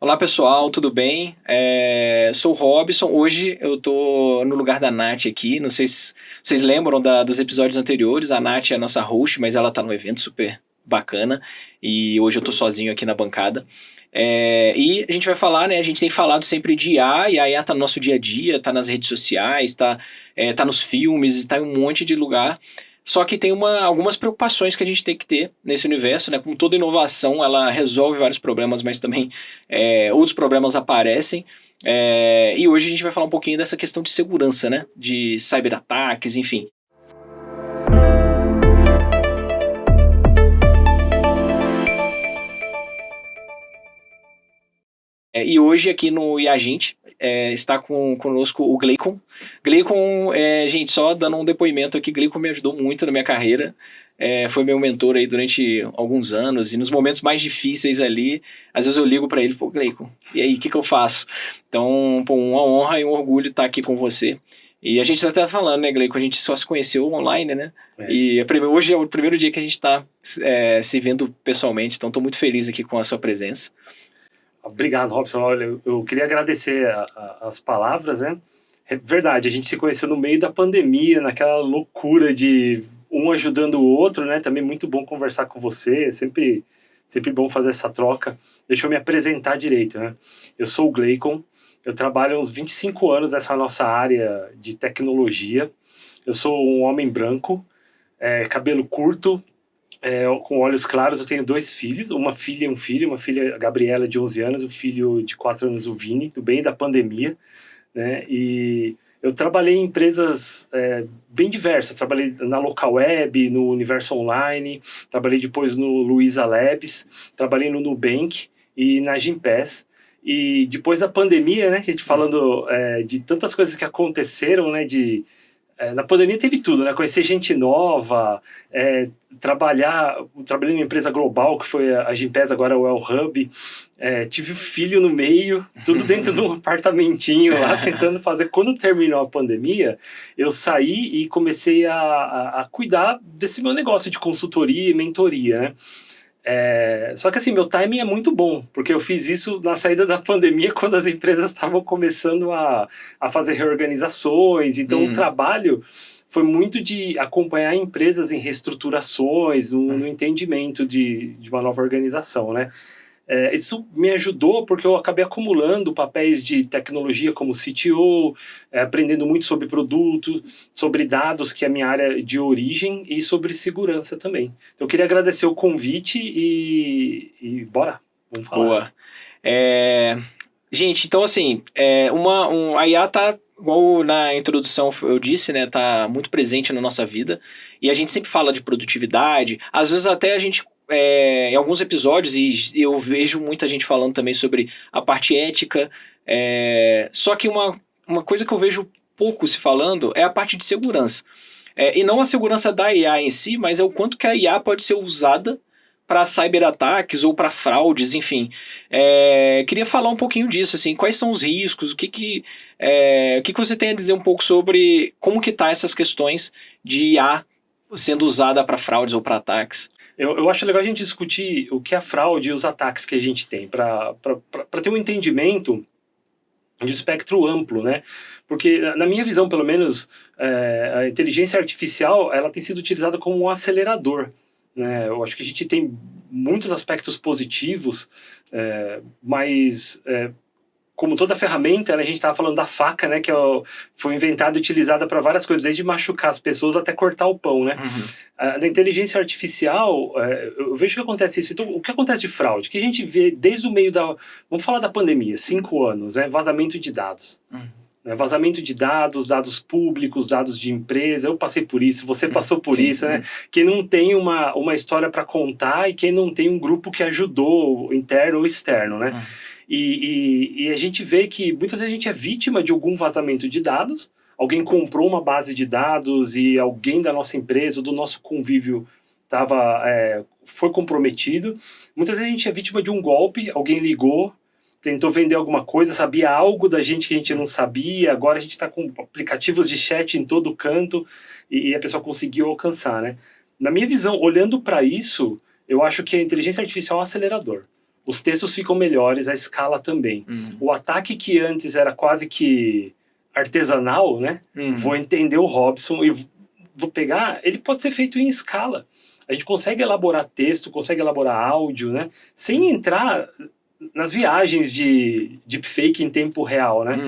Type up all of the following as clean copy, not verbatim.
Olá pessoal, tudo bem? Sou o Robson. Hoje eu tô no lugar da Nath aqui. Não sei se vocês lembram dos episódios anteriores. A Nath é a nossa host, mas ela tá num evento super bacana. E hoje eu tô sozinho aqui na bancada. E a gente vai falar, né? A gente tem falado sempre de IA, e a IA tá no nosso dia a dia, tá nas redes sociais, tá nos filmes, tá em um monte de lugar. Só que tem algumas preocupações que a gente tem que ter nesse universo, né? Como toda inovação, ela resolve vários problemas, mas também outros problemas aparecem. E hoje a gente vai falar um pouquinho dessa questão de segurança, né? De cyberataques, enfim. E hoje aqui no IAGente está conosco o Gleicon. Gleicon, gente, só dando um depoimento aqui, Gleicon me ajudou muito na minha carreira. Foi meu mentor aí durante alguns anos, e nos momentos mais difíceis ali, às vezes eu ligo para ele, pô, Gleicon, e aí, o que eu faço? Então, pô, uma honra e um orgulho estar aqui com você. E a gente tá até falando, né, Gleicon, a gente só se conheceu online, né? E hoje é o primeiro dia que a gente está se vendo pessoalmente, então estou muito feliz aqui com a sua presença. Obrigado, Robson. Olha, eu queria agradecer as palavras, né? É verdade, a gente se conheceu no meio da pandemia, naquela loucura de um ajudando o outro, né? Também muito bom conversar com você, sempre bom fazer essa troca. Deixa eu me apresentar direito, né? Eu sou o Gleicon, eu trabalho há uns 25 anos nessa nossa área de tecnologia. Eu sou um homem branco, cabelo curto, com olhos claros. Eu tenho 2 filhos, uma filha e um filho. Uma filha, a Gabriela, de 11 anos, o filho de 4 anos, o Vini, do bem da pandemia, né? E eu trabalhei em empresas bem diversas. Trabalhei na Local Web, no Universo Online, trabalhei depois no Luiza Labs, trabalhei no Nubank e na Gympass. E depois da pandemia, né, a gente falando de tantas coisas que aconteceram, né, na pandemia teve tudo, né? Conhecer gente nova, trabalhei numa empresa global que foi a Gympass, agora o El Hub. Tive um filho no meio, tudo dentro de um apartamentinho lá, tentando fazer. Quando terminou a pandemia, eu saí e comecei a cuidar desse meu negócio de consultoria e mentoria, né? Só que assim, meu timing é muito bom, porque eu fiz isso na saída da pandemia, quando as empresas estavam começando a fazer reorganizações. Então o trabalho foi muito de acompanhar empresas em reestruturações, no entendimento de uma nova organização, né? Isso me ajudou porque eu acabei acumulando papéis de tecnologia como CTO, aprendendo muito sobre produto, sobre dados, que é a minha área de origem, e sobre segurança também. Então eu queria agradecer o convite e bora, vamos falar. Boa. Gente, então assim, a IA tá, igual na introdução eu disse, né, tá muito presente na nossa vida, e a gente sempre fala de produtividade, às vezes até a gente, em alguns episódios, e eu vejo muita gente falando também sobre a parte ética, só que uma coisa que eu vejo pouco se falando é a parte de segurança. E não a segurança da IA em si, mas é o quanto que a IA pode ser usada para cyberataques ou para fraudes, enfim. Queria falar um pouquinho disso, assim, quais são os riscos, o que você tem a dizer um pouco sobre como que tá essas questões de IA sendo usada para fraudes ou para ataques? Eu acho legal a gente discutir o que é a fraude e os ataques que a gente tem, para ter um entendimento de espectro amplo, né? Porque, na minha visão, pelo menos, a inteligência artificial, ela tem sido utilizada como um acelerador, né? Eu acho que a gente tem muitos aspectos positivos, mas como toda ferramenta, a gente estava falando da faca, né, que foi inventada e utilizada para várias coisas, desde machucar as pessoas até cortar o pão, né? Na inteligência artificial, eu vejo que acontece isso. Então, o que acontece de fraude? Que a gente vê desde o meio da... Vamos falar da pandemia, 5 anos, vazamento de dados. Vazamento de dados públicos, dados de empresa. Eu passei por isso, você passou por isso, né? Quem não tem uma história para contar e quem não tem um grupo que ajudou, interno ou externo, né? E a gente vê que muitas vezes a gente é vítima de algum vazamento de dados. Alguém comprou uma base de dados e alguém da nossa empresa ou do nosso convívio foi comprometido. Muitas vezes a gente é vítima de um golpe, alguém ligou, tentou vender alguma coisa, sabia algo da gente que a gente não sabia. Agora a gente está com aplicativos de chat em todo canto e a pessoa conseguiu alcançar, né? Na minha visão, olhando para isso, eu acho que a inteligência artificial é um acelerador. os textos ficam melhores, a escala também. O ataque que antes era quase que artesanal, né? Vou entender o Robson e vou pegar, ele pode ser feito em escala. A gente consegue elaborar texto, consegue elaborar áudio, né? Sem entrar nas viagens de deepfake em tempo real, né?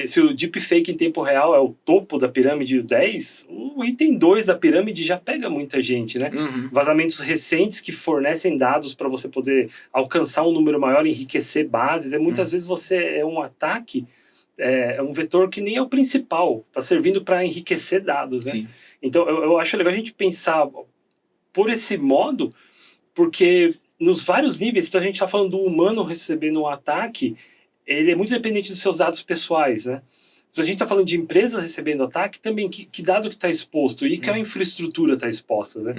Se o deepfake em tempo real é o topo da pirâmide 10, o item 2 da pirâmide já pega muita gente, né? Vazamentos recentes que fornecem dados para você poder alcançar um número maior, enriquecer bases. Muitas vezes você é um ataque, é um vetor que nem é o principal, está servindo para enriquecer dados, né? Sim. Então eu acho legal a gente pensar por esse modo, porque nos vários níveis, se a gente está falando do humano recebendo um ataque, ele é muito dependente dos seus dados pessoais, né? Se a gente está falando de empresas recebendo ataque, também que dado que está exposto e que a infraestrutura está exposta, né?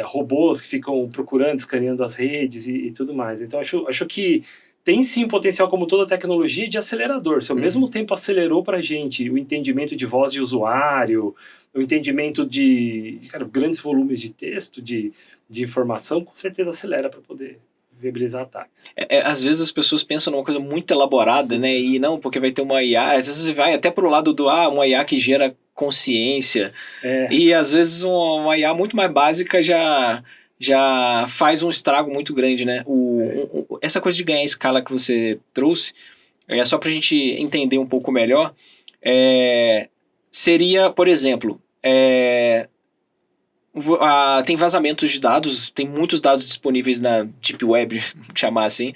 Robôs que ficam procurando, escaneando as redes e tudo mais. Então, acho que tem sim potencial, como toda tecnologia, de acelerador. Se ao mesmo tempo acelerou para a gente o entendimento de voz de usuário, o entendimento de grandes volumes de texto, de informação, com certeza acelera para poder viabilizar ataques. Às vezes as pessoas pensam numa coisa muito elaborada, né? E não, porque vai ter uma IA. Às vezes você vai até pro lado do uma IA que gera consciência. E às vezes uma IA muito mais básica já faz um estrago muito grande, né? Essa coisa de ganhar escala que você trouxe, só pra gente entender um pouco melhor, seria, por exemplo, tem vazamentos de dados, tem muitos dados disponíveis na Deep Web, chamar assim,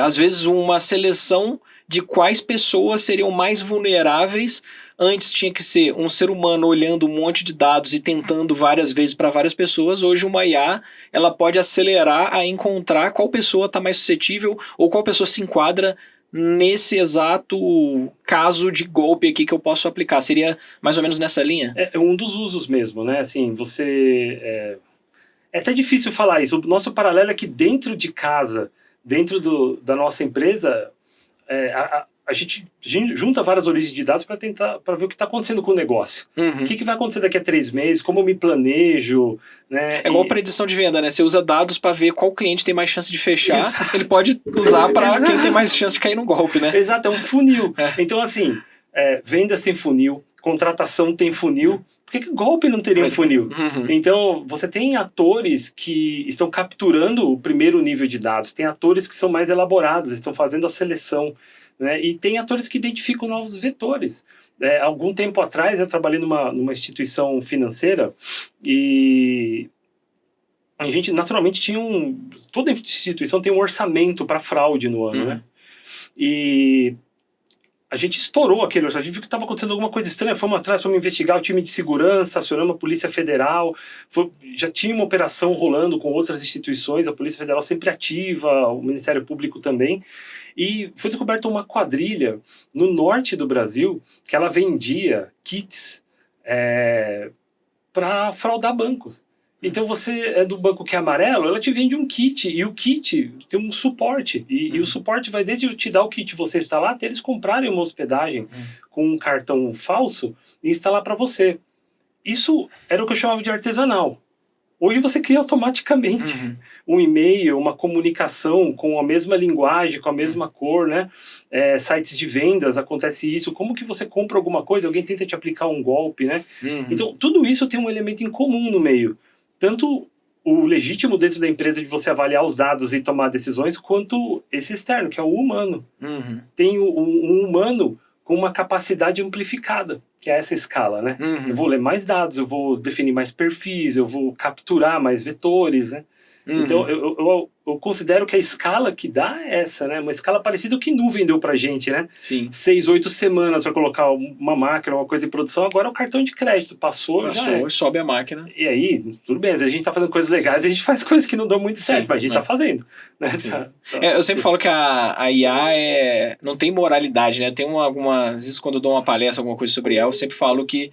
às vezes uma seleção de quais pessoas seriam mais vulneráveis. Antes tinha que ser um ser humano olhando um monte de dados e tentando várias vezes para várias pessoas. Hoje uma IA ela pode acelerar a encontrar qual pessoa está mais suscetível ou qual pessoa se enquadra nesse exato caso de golpe aqui que eu posso aplicar. Seria mais ou menos nessa linha? É um dos usos mesmo, né? Assim, você... É até difícil falar isso. O nosso paralelo é que dentro de casa, dentro da nossa empresa, a gente junta várias origens de dados para ver o que está acontecendo com o negócio. O que vai acontecer daqui a 3 meses, como eu me planejo, né? É igual predição de venda, né? Você usa dados para ver qual cliente tem mais chance de fechar. Exato. Ele pode usar para quem tem mais chance de cair no golpe, né? Exato, é um funil. Então, assim, vendas tem funil, contratação tem funil. Por que golpe não teria um funil? Então, você tem atores que estão capturando o primeiro nível de dados, tem atores que são mais elaborados, estão fazendo a seleção, né? E tem atores que identificam novos vetores. Algum tempo atrás, eu trabalhei numa instituição financeira e a gente, naturalmente, tinha toda instituição tem um orçamento para fraude no ano, né? E a gente estourou aquele orçamento, a gente viu que estava acontecendo alguma coisa estranha, fomos atrás, fomos investigar o time de segurança, acionamos a Polícia Federal, já tinha uma operação rolando com outras instituições, a Polícia Federal sempre ativa, o Ministério Público também, e foi descoberta uma quadrilha no norte do Brasil que ela vendia kits para fraudar bancos. Então você é do banco que é amarelo, ela te vende um kit, e o kit tem um suporte, e o suporte vai desde te dar o kit você instalar, até eles comprarem uma hospedagem com um cartão falso e instalar para você. Isso era o que eu chamava de artesanal. Hoje você cria automaticamente um e-mail, uma comunicação com a mesma linguagem, com a mesma cor, né? Sites de vendas, acontece isso. Como que você compra alguma coisa, alguém tenta te aplicar um golpe, né? Então, tudo isso tem um elemento em comum no meio. Tanto o legítimo dentro da empresa de você avaliar os dados e tomar decisões, quanto esse externo, que é o humano. Tem um humano com uma capacidade amplificada, que é essa escala, né? Eu vou ler mais dados, eu vou definir mais perfis, eu vou capturar mais vetores, né? Então, eu considero que a escala que dá é essa, né? Uma escala parecida com o que nuvem deu pra gente, né? Sim. 6, 8 semanas para colocar uma máquina, uma coisa em produção, agora é o cartão de crédito. Passou, sobe a máquina. E aí, tudo bem, às vezes a gente tá fazendo coisas legais, a gente faz coisas que não dão muito certo, mas a gente tá fazendo. Né? Eu sempre falo que a IA não tem moralidade, né? Tem às vezes quando eu dou uma palestra, alguma coisa sobre IA, eu sempre falo que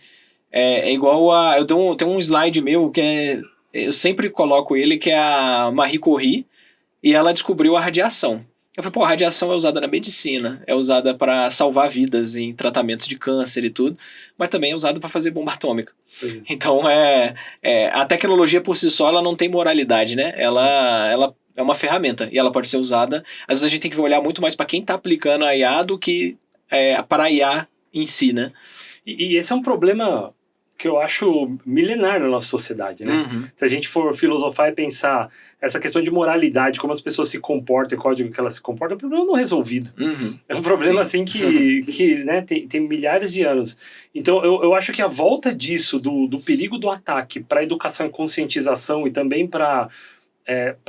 é igual a... Tem um slide meu que eu sempre coloco ele, que é a Marie Curie, e ela descobriu a radiação. Eu falei, pô, a radiação é usada na medicina, é usada para salvar vidas em tratamentos de câncer e tudo, mas também é usada para fazer bomba atômica. Sim. Então, a tecnologia por si só, ela não tem moralidade, né? Ela é uma ferramenta e ela pode ser usada. Às vezes a gente tem que olhar muito mais para quem está aplicando a IA do que para a IA em si, né? E esse é um problema que eu acho milenar na nossa sociedade, né? Uhum. Se a gente for filosofar e pensar essa questão de moralidade, como as pessoas se comportam, o código que elas se comportam, é um problema não resolvido. Uhum. É um problema, assim, que né, tem milhares de anos. Então, eu acho que a volta disso, do perigo do ataque para a educação e conscientização e também para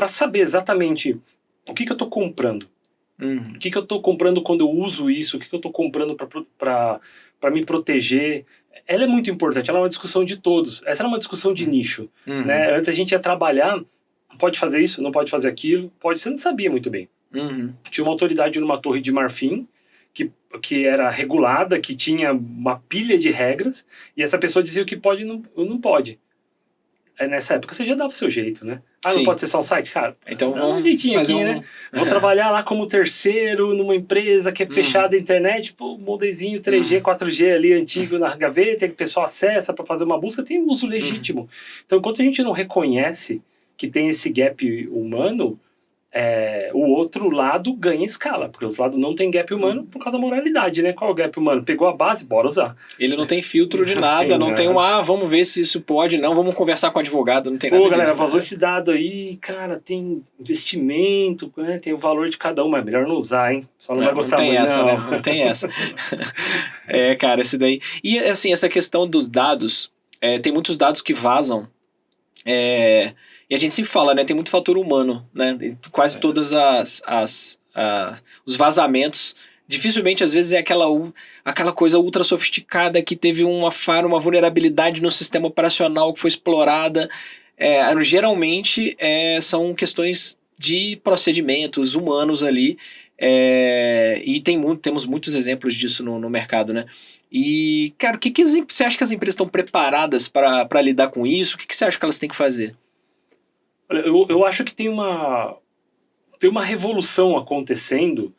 saber exatamente o que eu estou comprando. Uhum. O que eu estou comprando quando eu uso isso? O que eu estou comprando para me proteger? Ela é muito importante, ela é uma discussão de todos. Essa era uma discussão de nicho. Uhum. Né? Antes a gente ia trabalhar, pode fazer isso, não pode fazer aquilo, você não sabia muito bem. Uhum. Tinha uma autoridade numa torre de marfim, que era regulada, que tinha uma pilha de regras, e essa pessoa dizia o que pode e não pode. Nessa época você já dava o seu jeito, né? Sim. Não pode acessar um site? Cara, então dá um jeitinho aqui, né? Vou trabalhar lá como terceiro numa empresa que é fechada a internet, pô, modezinho 3G, 4G ali antigo na gaveta, que o pessoal acessa para fazer uma busca, tem uso legítimo. Então, enquanto a gente não reconhece que tem esse gap humano, o outro lado ganha escala, porque o outro lado não tem gap humano por causa da moralidade, né? Qual é o gap humano? Pegou a base, bora usar. Ele não tem filtro de nada, não tem vamos ver se isso pode, não, vamos conversar com o advogado, não tem nada galera, disso, vazou esse dado aí, cara, tem investimento, né? Tem o valor de cada um, mas é melhor não usar, hein? Só não vai gostar muito, não. Né? Não tem essa. Cara, esse daí... E, assim, essa questão dos dados, tem muitos dados que vazam, e a gente sempre fala, né? Tem muito fator humano, né? Quase todas os vazamentos. Dificilmente, às vezes, é aquela coisa ultra sofisticada que teve uma vulnerabilidade no sistema operacional que foi explorada. Geralmente, são questões de procedimentos humanos ali. E temos muitos exemplos disso no mercado, né? E, cara, você acha que as empresas estão preparadas para lidar com isso? O que você acha que elas têm que fazer? Eu acho que tem uma revolução acontecendo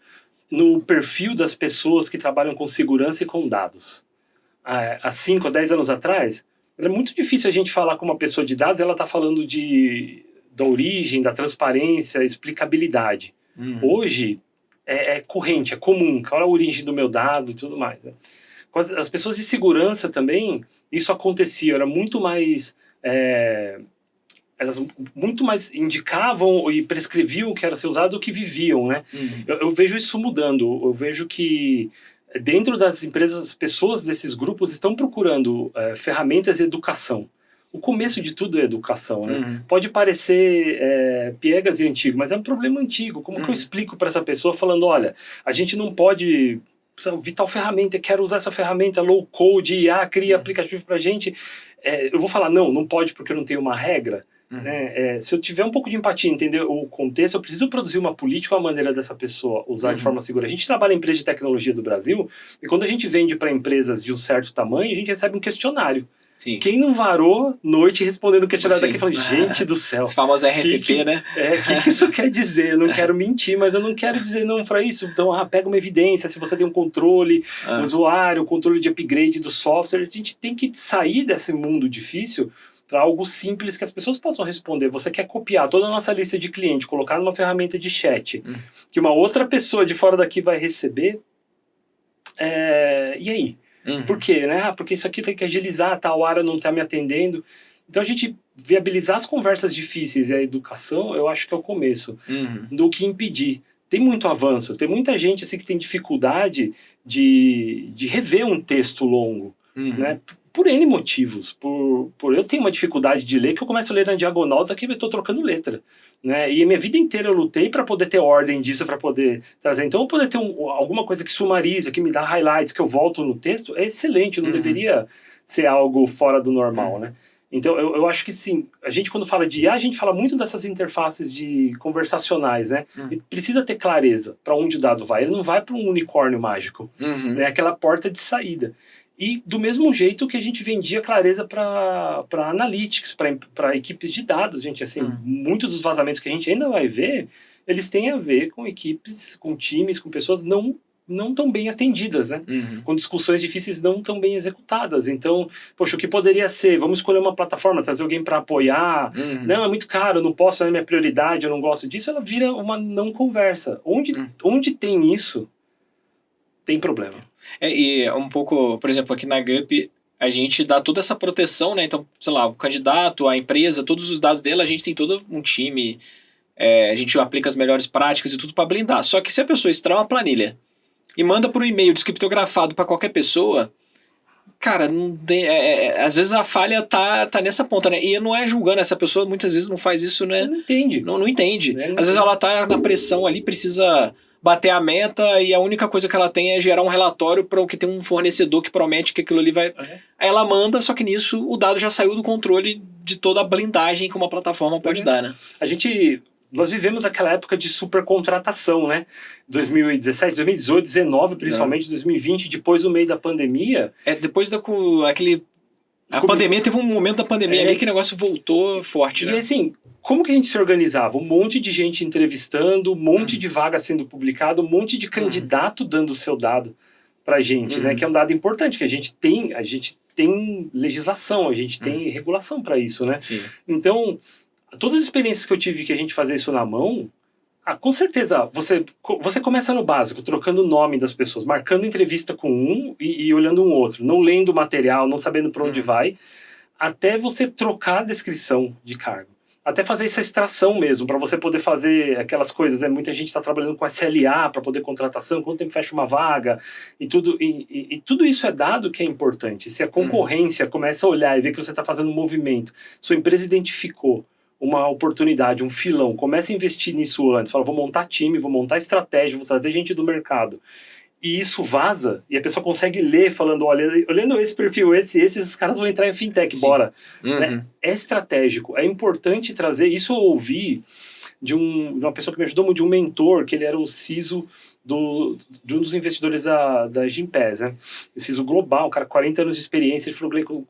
no perfil das pessoas que trabalham com segurança e com dados. Há 5 ou 10 anos atrás, era muito difícil a gente falar com uma pessoa de dados, ela está falando da origem, da transparência, explicabilidade. Hoje é corrente, é comum, qual é a origem do meu dado e tudo mais. Né? Com as pessoas de segurança também, isso acontecia, era muito mais... elas muito mais indicavam e prescreviam o que era ser usado do que viviam, né? Eu vejo isso mudando. Eu vejo que dentro das empresas, as pessoas desses grupos estão procurando ferramentas de educação. O começo de tudo é educação, né? Pode parecer piegas e antigo, mas é um problema antigo. Como que eu explico para essa pessoa falando, olha, a gente não pode... ouvir tal ferramenta, quero usar essa ferramenta low code, IA, cria aplicativo pra gente. Eu vou falar, não pode porque eu não tenho uma regra. Né? Se eu tiver um pouco de empatia, entender o contexto, eu preciso produzir uma política, uma maneira dessa pessoa usar de forma segura. A gente trabalha em empresa de tecnologia do Brasil, e quando a gente vende para empresas de um certo tamanho, a gente recebe um questionário. Sim. Quem não varou noite respondendo o questionário daqui, falando, gente do céu. Os famosos RFP, né? Que isso quer dizer? Eu não quero mentir, mas eu não quero dizer não para isso. Então, pega uma evidência, se você tem um controle usuário, controle de upgrade do software, a gente tem que sair desse mundo difícil para algo simples que as pessoas possam responder. Você quer copiar toda a nossa lista de cliente, colocar numa ferramenta de chat, que uma outra pessoa de fora daqui vai receber, e aí? Por quê? Né? Porque isso aqui tem que agilizar, tal área não está me atendendo. Então a gente viabilizar as conversas difíceis e a educação, eu acho que é o começo do que impedir. Tem muito avanço, tem muita gente assim, que tem dificuldade de rever um texto longo, né? Por N motivos. Por eu tenho uma dificuldade de ler, que eu começo a ler na diagonal, daqui eu estou trocando letra. Né? E a minha vida inteira eu lutei para poder ter ordem disso, para poder trazer. Então, eu poder ter alguma coisa que sumariza, que me dá highlights, que eu volto no texto, é excelente, não deveria ser algo fora do normal, né? Então, eu acho que sim, a gente quando fala de IA, a gente fala muito dessas interfaces conversacionais, né? E precisa ter clareza para onde o dado vai. Ele não vai para um unicórnio mágico, né? Aquela porta de saída. E do mesmo jeito que a gente vendia clareza para analytics, para equipes de dados, gente, assim, muitos dos vazamentos que a gente ainda vai ver, eles têm a ver com equipes, com times, com pessoas não tão bem atendidas, né? Com discussões difíceis não tão bem executadas. Então, poxa, o que poderia ser? Vamos escolher uma plataforma, trazer alguém para apoiar. Não, é muito caro, eu não posso, não é minha prioridade, eu não gosto disso. Ela vira uma não conversa. Onde tem isso, tem problema. E um pouco, por exemplo, aqui na GUP, a gente dá toda essa proteção, né? Então, sei lá, o candidato, a empresa, todos os dados dele, a gente tem todo um time, a gente aplica as melhores práticas e tudo para blindar. Só que se a pessoa extrai uma planilha e manda por um e-mail descriptografado para qualquer pessoa, cara, não tem, às vezes a falha tá nessa ponta, né? E não é julgando, essa pessoa muitas vezes não faz isso, né? Não entende. Não entende. Às vezes ela tá na pressão ali, precisa bater a meta e a única coisa que ela tem é gerar um relatório para o que tem um fornecedor que promete que aquilo ali vai... Aí ela manda, só que nisso o dado já saiu do controle de toda a blindagem que uma plataforma pode dar, né? Nós vivemos aquela época de supercontratação, né? 2017, 2018, 2019, principalmente 2020, depois do meio da pandemia. Depois a pandemia teve um momento da pandemia ali que o negócio voltou forte, né? E assim, como que a gente se organizava? Um monte de gente entrevistando, um monte de vaga sendo publicado, um monte de candidato dando o seu dado pra gente, né? Que é um dado importante, que a gente tem legislação, a gente tem regulação para isso, né? Sim. Então, todas as experiências que eu tive que a gente fazia isso na mão, com certeza, você começa no básico, trocando o nome das pessoas, marcando entrevista com um e olhando um outro, não lendo o material, não sabendo para onde vai, até você trocar a descrição de cargo. Até fazer essa extração mesmo, para você poder fazer aquelas coisas, né? Muita gente está trabalhando com SLA para poder contratação, quanto tempo fecha uma vaga, e tudo isso é dado que é importante. Se a concorrência começa a olhar e ver que você está fazendo um movimento, sua empresa identificou uma oportunidade, um filão, começa a investir nisso antes, fala, vou montar time, vou montar estratégia, vou trazer gente do mercado, e isso vaza, e a pessoa consegue ler falando, olha, olhando esse perfil, esses caras vão entrar em fintech, bora. Né? É estratégico, é importante trazer, isso eu ouvi de uma pessoa que me ajudou muito, de um mentor, que ele era o CISO de um dos investidores da Gympass, né? O CISO global, cara, 40 anos de experiência, ele falou, Gleico,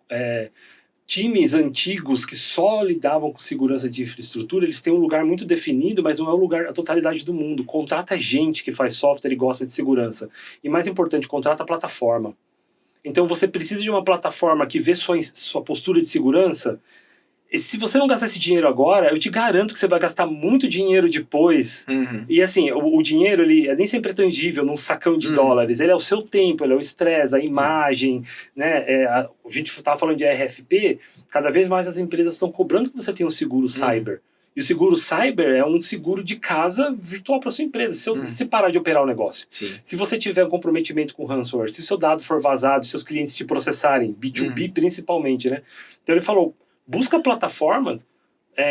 times antigos que só lidavam com segurança de infraestrutura, eles têm um lugar muito definido, mas não é o lugar, a totalidade do mundo. Contrata gente que faz software e gosta de segurança. E mais importante, contrata a plataforma. Então você precisa de uma plataforma que vê sua postura de segurança. E se você não gastar esse dinheiro agora, eu te garanto que você vai gastar muito dinheiro depois. E assim, o dinheiro, ele nem sempre é tangível num sacão de dólares. Ele é o seu tempo, ele é o estresse, a imagem, né? A gente estava falando de RFP, cada vez mais as empresas estão cobrando que você tenha um seguro cyber. E o seguro cyber é um seguro de casa virtual para sua empresa. Se você parar de operar o negócio, se você tiver um comprometimento com ransomware, se o seu dado for vazado, se seus clientes te processarem, B2B principalmente, né? Então ele falou, busca plataformas,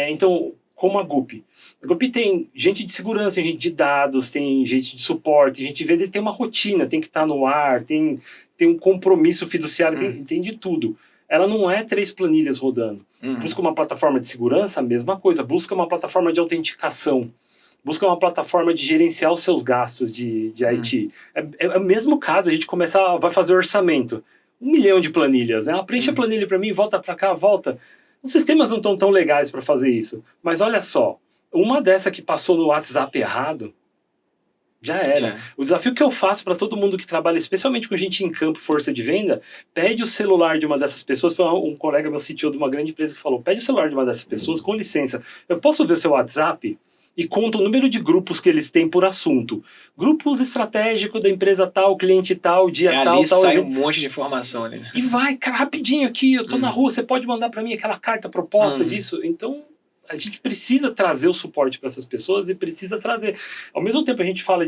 então, como a GUP. A GUP tem gente de segurança, tem gente de dados, tem gente de suporte, a gente vê, tem uma rotina, tem que estar no ar, tem um compromisso fiduciário, tem de tudo. Ela não é 3 planilhas rodando. Busca uma plataforma de segurança, a mesma coisa. Busca uma plataforma de autenticação. Busca uma plataforma de gerenciar os seus gastos de IT. É o mesmo caso, a gente vai fazer orçamento. 1 milhão de planilhas, né? Preenche a planilha para mim, volta para cá, volta. Os sistemas não estão tão legais para fazer isso. Mas olha só, uma dessa que passou no WhatsApp errado, já era. O desafio que eu faço para todo mundo que trabalha, especialmente com gente em campo, força de venda, pede o celular de uma dessas pessoas. Foi um colega meu CTO de uma grande empresa que falou, pede o celular de uma dessas pessoas, com licença, eu posso ver seu WhatsApp? E conta o número de grupos que eles têm por assunto. Grupos estratégicos da empresa tal, cliente tal, dia tal, ali tal. Sai um monte de informação ali. E vai, cara, rapidinho aqui, eu tô na rua, você pode mandar para mim aquela carta proposta disso? Então, a gente precisa trazer o suporte para essas pessoas e precisa trazer. Ao mesmo tempo, a gente fala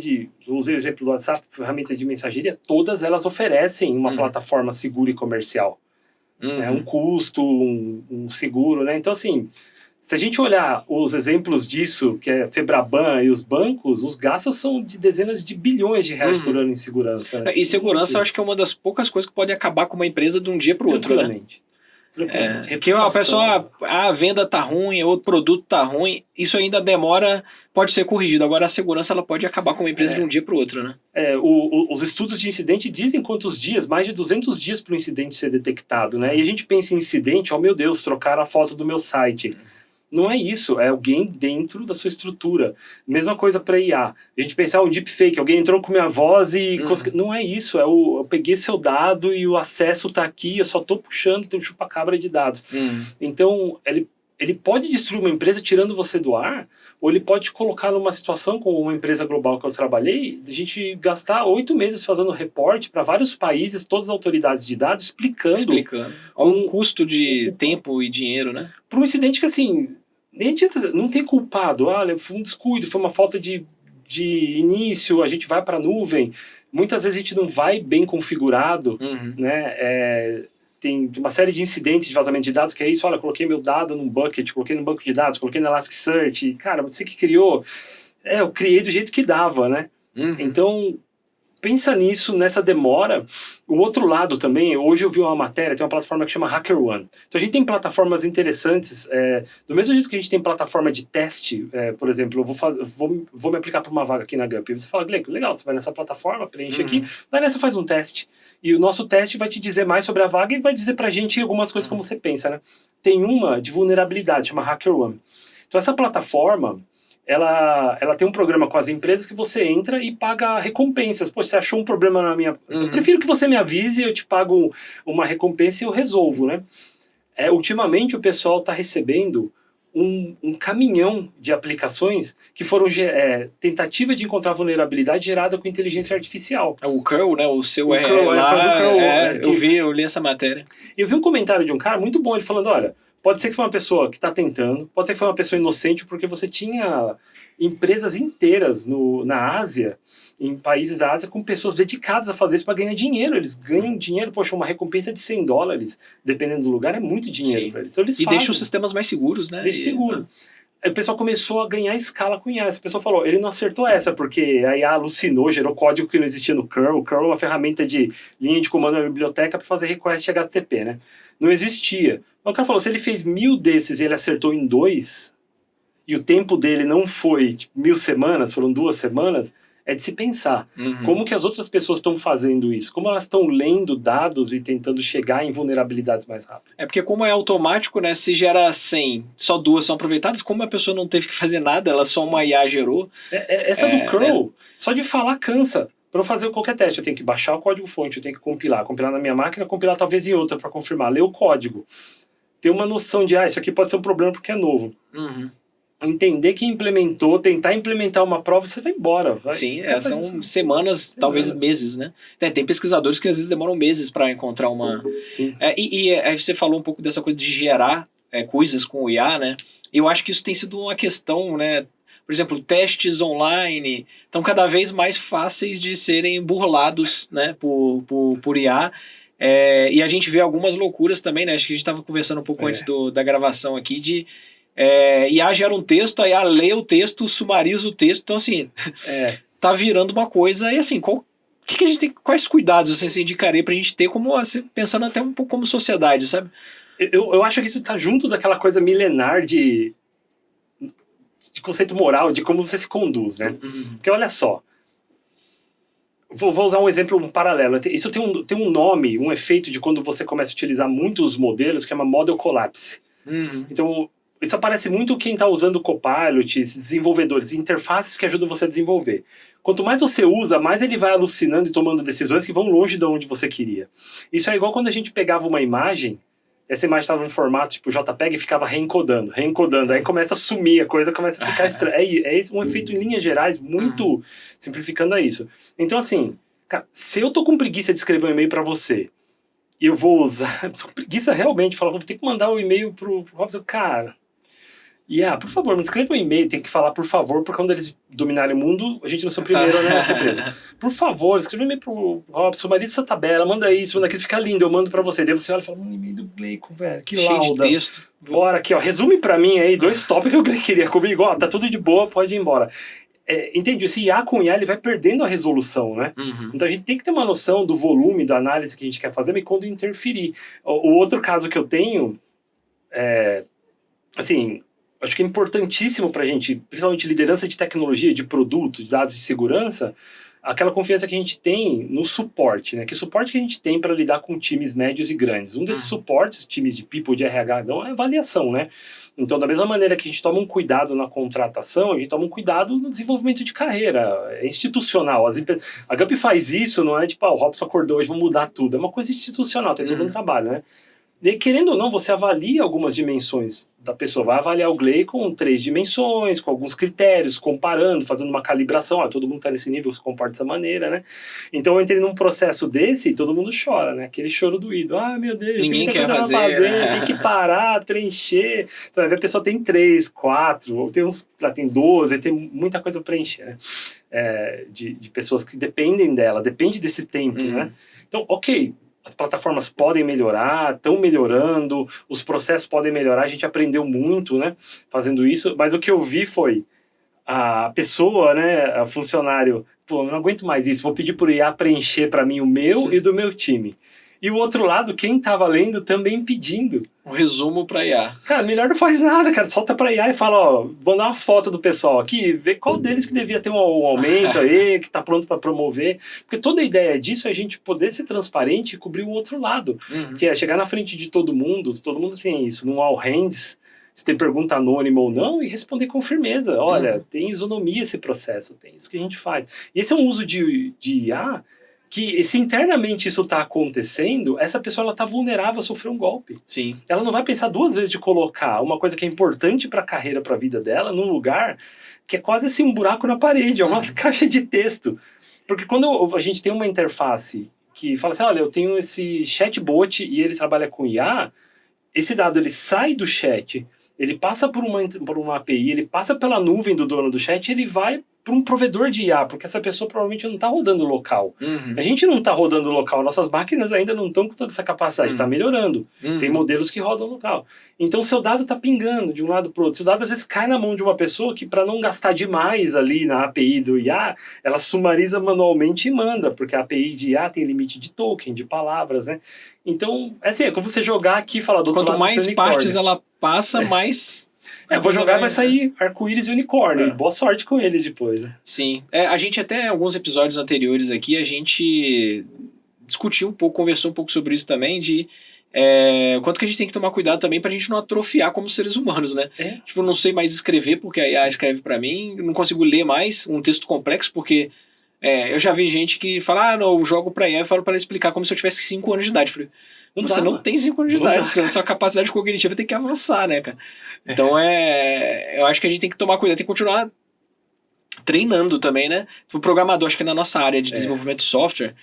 usei o exemplo do WhatsApp, ferramentas de mensageria, todas elas oferecem uma plataforma segura e comercial. Um custo, um seguro, né? Então, assim, se a gente olhar os exemplos disso, que é Febraban e os bancos, os gastos são de dezenas de bilhões de reais por ano em segurança. Né? E segurança, eu acho que é uma das poucas coisas que pode acabar com uma empresa de um dia para o outro, né? Porque a pessoa, a venda tá ruim, o produto tá ruim, isso ainda demora, pode ser corrigido. Agora a segurança ela pode acabar com uma empresa de um dia para o outro, né? Os estudos de incidente dizem quantos dias, mais de 200 dias para o incidente ser detectado, né? E a gente pensa em incidente, oh meu Deus, trocaram a foto do meu site. Não é isso, é alguém dentro da sua estrutura. Mesma coisa para IA. A gente pensar um deepfake, alguém entrou com minha voz e... Não é isso, eu peguei seu dado e o acesso está aqui, eu só estou puxando, tem um chupa-cabra de dados. Então, ele pode destruir uma empresa tirando você do ar, ou ele pode te colocar numa situação como uma empresa global que eu trabalhei, de a gente gastar 8 meses fazendo reporte para vários países, todas as autoridades de dados, explicando. Um custo de tempo e dinheiro, né? Para um incidente que, assim, nem adianta, não tem culpado. Olha, foi um descuido, foi uma falta de início, a gente vai para a nuvem. Muitas vezes a gente não vai bem configurado, né? Tem uma série de incidentes de vazamento de dados que é isso, olha, coloquei meu dado num bucket, coloquei num banco de dados, coloquei no Elasticsearch, e, cara, você que criou, eu criei do jeito que dava, né? Então, pensa nisso, nessa demora. O outro lado também, hoje eu vi uma matéria, tem uma plataforma que chama HackerOne. Então a gente tem plataformas interessantes, do mesmo jeito que a gente tem plataforma de teste, por exemplo, eu vou me aplicar para uma vaga aqui na Gump. E você fala, legal, você vai nessa plataforma, preenche aqui, vai nessa, faz um teste. E o nosso teste vai te dizer mais sobre a vaga e vai dizer pra gente algumas coisas como você pensa, né? Tem uma de vulnerabilidade, chama HackerOne. Então essa plataforma, ela tem um programa com as empresas que você entra e paga recompensas. Pô, você achou um problema na minha... Eu prefiro que você me avise, eu te pago uma recompensa e eu resolvo, né? Ultimamente o pessoal está recebendo um caminhão de aplicações que foram tentativa de encontrar vulnerabilidade gerada com inteligência artificial. O curl, né? O seu curl, eu li essa matéria. Eu vi um comentário de um cara muito bom, ele falando, olha, pode ser que foi uma pessoa que está tentando, pode ser que foi uma pessoa inocente, porque você tinha empresas inteiras na Ásia, em países da Ásia, com pessoas dedicadas a fazer isso para ganhar dinheiro. Eles ganham dinheiro, poxa, uma recompensa de $100, dependendo do lugar, é muito dinheiro para eles. Então, eles deixam os sistemas mais seguros, né? Deixa seguro. Aí o pessoal começou a ganhar escala com IA. Essa pessoa falou, ele não acertou essa, porque a IA alucinou, gerou código que não existia no curl. O curl é uma ferramenta de linha de comando na biblioteca para fazer request HTTP, né? Não existia. Mas o cara falou, se ele fez 1000 desses e ele acertou em 2, e o tempo dele não foi 1000 semanas, foram 2 semanas, é de se pensar. Como que as outras pessoas estão fazendo isso? Como elas estão lendo dados e tentando chegar em vulnerabilidades mais rápido? Porque como é automático, né? Se gera 100, só 2 são aproveitadas, como a pessoa não teve que fazer nada, ela só uma IA gerou. Essa do curl, né? Só de falar cansa. Para eu fazer qualquer teste, eu tenho que baixar o código-fonte, eu tenho que compilar na minha máquina, compilar talvez em outra para confirmar, ler o código. Ter uma noção de, isso aqui pode ser um problema porque é novo. Entender que implementou, tentar implementar uma prova, você vai embora. Sim, são semanas, talvez meses, né? Tem pesquisadores que às vezes demoram meses para encontrar uma... Sim. Aí você falou um pouco dessa coisa de gerar coisas com o IA, né? Eu acho que isso tem sido uma questão, né? Por exemplo, testes online estão cada vez mais fáceis de serem burlados, né? por IA. E a gente vê algumas loucuras também, né? Acho que a gente estava conversando um pouco antes da gravação aqui de... IA gera um texto, a IA lê o texto, sumariza o texto, então assim, tá virando uma coisa, e assim, que a gente tem, quais cuidados você indicaria pra gente ter, como assim, pensando até um pouco como sociedade, sabe? Eu acho que isso tá junto daquela coisa milenar de conceito moral, de como você se conduz, né? Porque olha só, vou usar um exemplo, um paralelo. Isso tem um nome, um efeito de quando você começa a utilizar muitos modelos, que chama Model Collapse. Então, isso aparece muito quem está usando Copilot, desenvolvedores, interfaces que ajudam você a desenvolver. Quanto mais você usa, mais ele vai alucinando e tomando decisões que vão longe de onde você queria. Isso é igual quando a gente pegava uma imagem, essa imagem estava em formato tipo JPEG e ficava reencodando. Aí começa a sumir, a coisa começa a ficar estranha. É um efeito em linhas gerais, muito simplificando isso. Então assim, cara, se eu tô com preguiça de escrever um e-mail para você, e eu vou usar, tô com preguiça realmente, falar, vou ter que mandar o e-mail pro Robson, cara... por favor, me escreva um e-mail, tem que falar por favor, porque quando eles dominarem o mundo, a gente não ser o primeiro a ser preso. Por favor, escreva um e-mail pro Robson, sumariza essa tabela, manda isso, manda aquilo, fica lindo, eu mando pra você. Daí você olha e fala, e-mail do Gleico, velho, que cheio lauda. De texto. Bora aqui, ó, resume pra mim aí 2 tópicos que o Gleico queria comigo, ó, tá tudo de boa, pode ir embora. Entendi, esse IA com IA, ele vai perdendo a resolução, né? Então a gente tem que ter uma noção do volume da análise que a gente quer fazer, mas quando interferir. O outro caso que eu tenho, assim... acho que é importantíssimo para a gente, principalmente liderança de tecnologia, de produto, de dados de segurança, aquela confiança que a gente tem no suporte, né? Que suporte que a gente tem para lidar com times médios e grandes. Um desses suportes, times de people, de RH, não é avaliação, né? Então, da mesma maneira que a gente toma um cuidado na contratação, a gente toma um cuidado no desenvolvimento de carreira. É institucional. A Gup faz isso, não é tipo, o Robson acordou hoje, vamos mudar tudo. É uma coisa institucional, tem todo um trabalho, né? E querendo ou não, você avalia algumas dimensões da pessoa. Vai avaliar o Gley com 3 dimensões, com alguns critérios, comparando, fazendo uma calibração. Todo mundo está nesse nível, se comporta dessa maneira, né? Então eu entrei num processo desse e todo mundo chora, né? Aquele choro doído. Meu Deus, ninguém quer fazer, né? Tem que parar, preencher. Você vai ver, a pessoa tem 3, 4, ou tem 12, tem muita coisa para preencher, né? De pessoas que dependem dela, depende desse tempo, né? Então, ok, as plataformas podem melhorar, estão melhorando, os processos podem melhorar, a gente aprendeu muito, né, fazendo isso, mas o que eu vi foi a pessoa, né, o funcionário, eu não aguento mais isso, vou pedir por IA preencher para mim o meu e do meu time. E o outro lado, quem estava lendo também pedindo. Um resumo para IA. Cara, melhor não faz nada, cara. Solta pra IA e fala, vou dar umas fotos do pessoal aqui, ver qual deles que devia ter um aumento aí, que tá pronto para promover. Porque toda a ideia disso é a gente poder ser transparente e cobrir o outro lado. Que é chegar na frente de todo mundo tem isso, num all hands, se tem pergunta anônima ou não, e responder com firmeza. Olha, tem isonomia esse processo, tem isso que a gente faz. E esse é um uso de IA que, se internamente isso está acontecendo, essa pessoa está vulnerável a sofrer um golpe. Sim. Ela não vai pensar 2 vezes de colocar uma coisa que é importante para a carreira, para a vida dela, num lugar que é quase assim um buraco na parede, é uma caixa de texto. Porque quando a gente tem uma interface que fala assim, olha, eu tenho esse chatbot e ele trabalha com IA, esse dado ele sai do chat, ele passa por uma API, ele passa pela nuvem do dono do chat, ele vai para um provedor de IA, porque essa pessoa provavelmente não está rodando local. A gente não está rodando local, nossas máquinas ainda não estão com toda essa capacidade, está melhorando. Tem modelos que rodam local. Então, seu dado está pingando de um lado para o outro. Seu dado, às vezes, cai na mão de uma pessoa que, para não gastar demais ali na API do IA, ela sumariza manualmente e manda, porque a API de IA tem limite de token, de palavras, né? Então, é como você jogar aqui e falar do outro lado. Quanto mais partes ela passa, mais... vou jogar, vai sair arco-íris e unicórnio. E boa sorte com eles depois, né? Sim. A gente até, alguns episódios anteriores aqui, a gente discutiu um pouco, conversou um pouco sobre isso também, de quanto que a gente tem que tomar cuidado também pra gente não atrofiar como seres humanos, né? Tipo, não sei mais escrever porque a IA escreve pra mim, não consigo ler mais um texto complexo porque... eu já vi gente que fala, não, eu jogo pra IA e falo pra ela explicar como se eu tivesse 5 anos de idade. Eu falei, você não tem 5 anos de idade, sua capacidade cognitiva tem que avançar, né, cara? Então eu acho que a gente tem que tomar cuidado, tem que continuar treinando também, né? O programador, acho que na nossa área de desenvolvimento de software,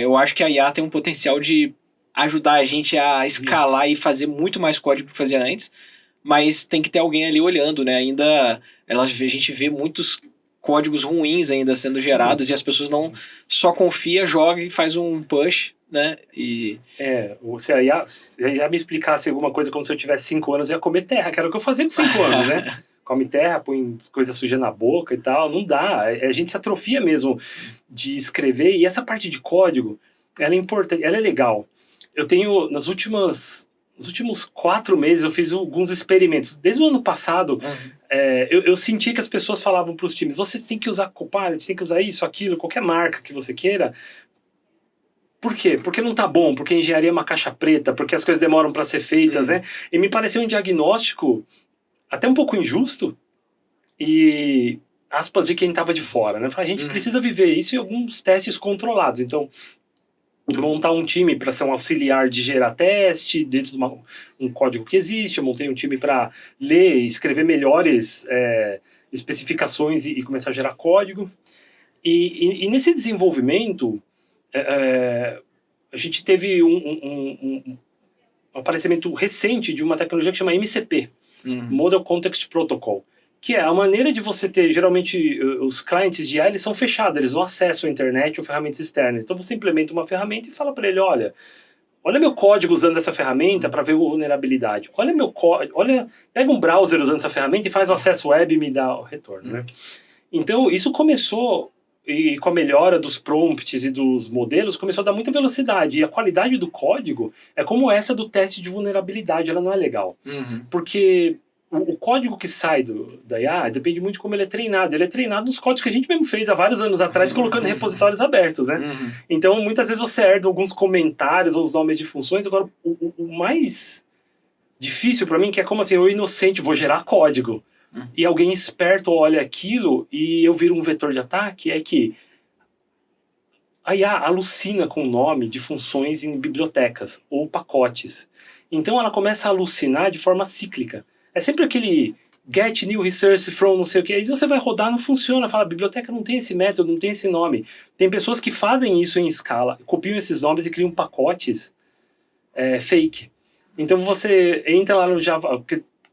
eu acho que a IA tem um potencial de ajudar a gente a escalar e fazer muito mais código do que fazia antes, mas tem que ter alguém ali olhando, né? Ainda a gente vê muitos códigos ruins ainda sendo gerados e as pessoas não só confia, joga e faz um push, né? Se a IA me explicasse alguma coisa como se eu tivesse 5 anos, eu ia comer terra, que era o que eu fazia com 5 anos, né? Come terra, põe coisa suja na boca e tal, não dá. A gente se atrofia mesmo de escrever, e essa parte de código, ela é importante, ela é legal. Eu tenho, nos últimos 4 meses, eu fiz alguns experimentos. Desde o ano passado, eu senti que as pessoas falavam para os times, vocês têm que usar Copilot, tem que usar isso, aquilo, qualquer marca que você queira. Por quê? Porque não tá bom, porque a engenharia é uma caixa preta, porque as coisas demoram para ser feitas, né? E me pareceu um diagnóstico até um pouco injusto e, aspas, de quem tava de fora, né? Eu falei, a gente precisa viver isso em alguns testes controlados. Então, montar um time para ser um auxiliar de gerar teste dentro de um código que existe. Eu montei um time para ler e escrever melhores especificações e começar a gerar código. E nesse desenvolvimento, a gente teve um aparecimento recente de uma tecnologia que chama MCP, Model Context Protocol, que é a maneira de você ter, geralmente, os clientes de IA, eles são fechados, eles não acessam a internet ou ferramentas externas. Então você implementa uma ferramenta e fala para ele, olha meu código usando essa ferramenta para ver a vulnerabilidade. Olha meu código, pega um browser usando essa ferramenta e faz o acesso web e me dá o retorno, né? Então isso começou, e com a melhora dos prompts e dos modelos, começou a dar muita velocidade. E a qualidade do código é como essa do teste de vulnerabilidade, ela não é legal. Porque o código que sai da IA depende muito de como ele é treinado. Ele é treinado nos códigos que a gente mesmo fez há vários anos atrás, colocando em repositórios abertos, né? Então, muitas vezes você herda alguns comentários ou os nomes de funções. Agora, o mais difícil para mim, que é como assim, eu inocente, vou gerar código. E alguém esperto olha aquilo e eu viro um vetor de ataque, é que a IA alucina com o nome de funções em bibliotecas ou pacotes. Então ela começa a alucinar de forma cíclica. É sempre aquele get new resource from não sei o que. Aí você vai rodar, não funciona. Fala, a biblioteca não tem esse método, não tem esse nome. Tem pessoas que fazem isso em escala, copiam esses nomes e criam pacotes fake. Então você entra lá no Java,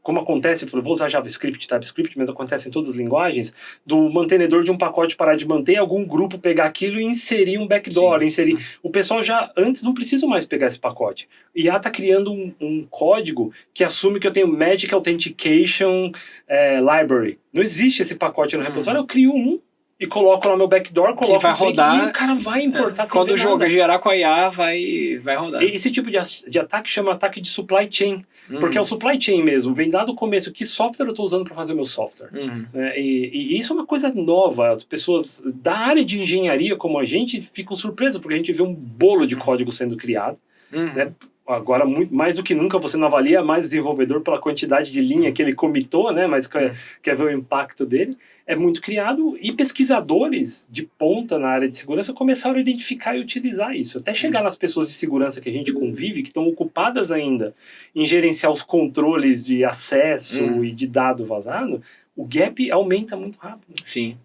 como acontece, vou usar JavaScript, TypeScript, mas acontece em todas as linguagens, do mantenedor de um pacote parar de manter, algum grupo pegar aquilo e inserir um backdoor, inserir... O pessoal já, antes, não precisa mais pegar esse pacote. E IA está criando um código que assume que eu tenho Magic Authentication Library. Não existe esse pacote no repositório, eu crio um, e coloco lá meu backdoor, coloco vai rodar, e o cara vai importar sem quando o jogo nada. Gerar com a IA, vai rodar. Esse tipo de ataque chama ataque de supply chain, porque é o supply chain mesmo, vem lá do começo, que software eu estou usando para fazer o meu software. E isso é uma coisa nova, as pessoas da área de engenharia como a gente ficam surpresas, porque a gente vê um bolo de código sendo criado, né? Agora, muito, mais do que nunca, você não avalia mais o desenvolvedor pela quantidade de linha que ele comitou, né? Mas quer ver o impacto dele. É muito criado e pesquisadores de ponta na área de segurança começaram a identificar e utilizar isso. Até chegar nas pessoas de segurança que a gente convive, que estão ocupadas ainda em gerenciar os controles de acesso e de dado vazado, o gap aumenta muito rápido. Sim.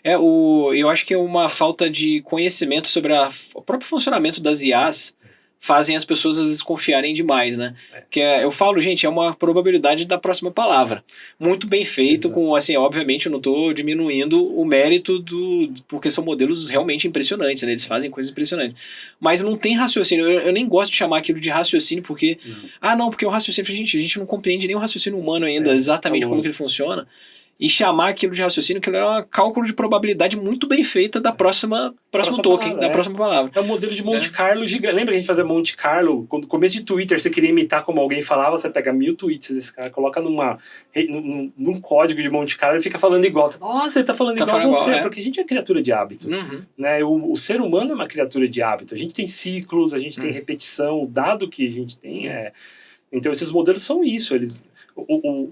Eu acho que é uma falta de conhecimento sobre o próprio funcionamento das IAs fazem as pessoas às vezes confiarem demais, né? Eu falo, gente, é uma probabilidade da próxima palavra. Muito bem feito, com, assim, obviamente eu não estou diminuindo o mérito porque são modelos realmente impressionantes, né? Eles fazem coisas impressionantes. Mas não tem raciocínio, eu nem gosto de chamar aquilo de raciocínio, porque... porque o raciocínio, a gente não compreende nem o raciocínio humano ainda, exatamente como que ele funciona. E chamar aquilo de raciocínio, que é um cálculo de probabilidade muito bem feita da próximo token, palavra, da próxima palavra. É um modelo de Monte Carlo gigante. Lembra que a gente fazia Monte Carlo? Quando no começo de Twitter, você queria imitar como alguém falava, você pega 1000 tweets desse cara, coloca num código de Monte Carlo e fica falando igual. Nossa, ele tá falando igual a você. Porque a gente é criatura de hábito. Né? O ser humano é uma criatura de hábito. A gente tem ciclos, a gente tem repetição, o dado que a gente tem é... Então esses modelos são isso, eles...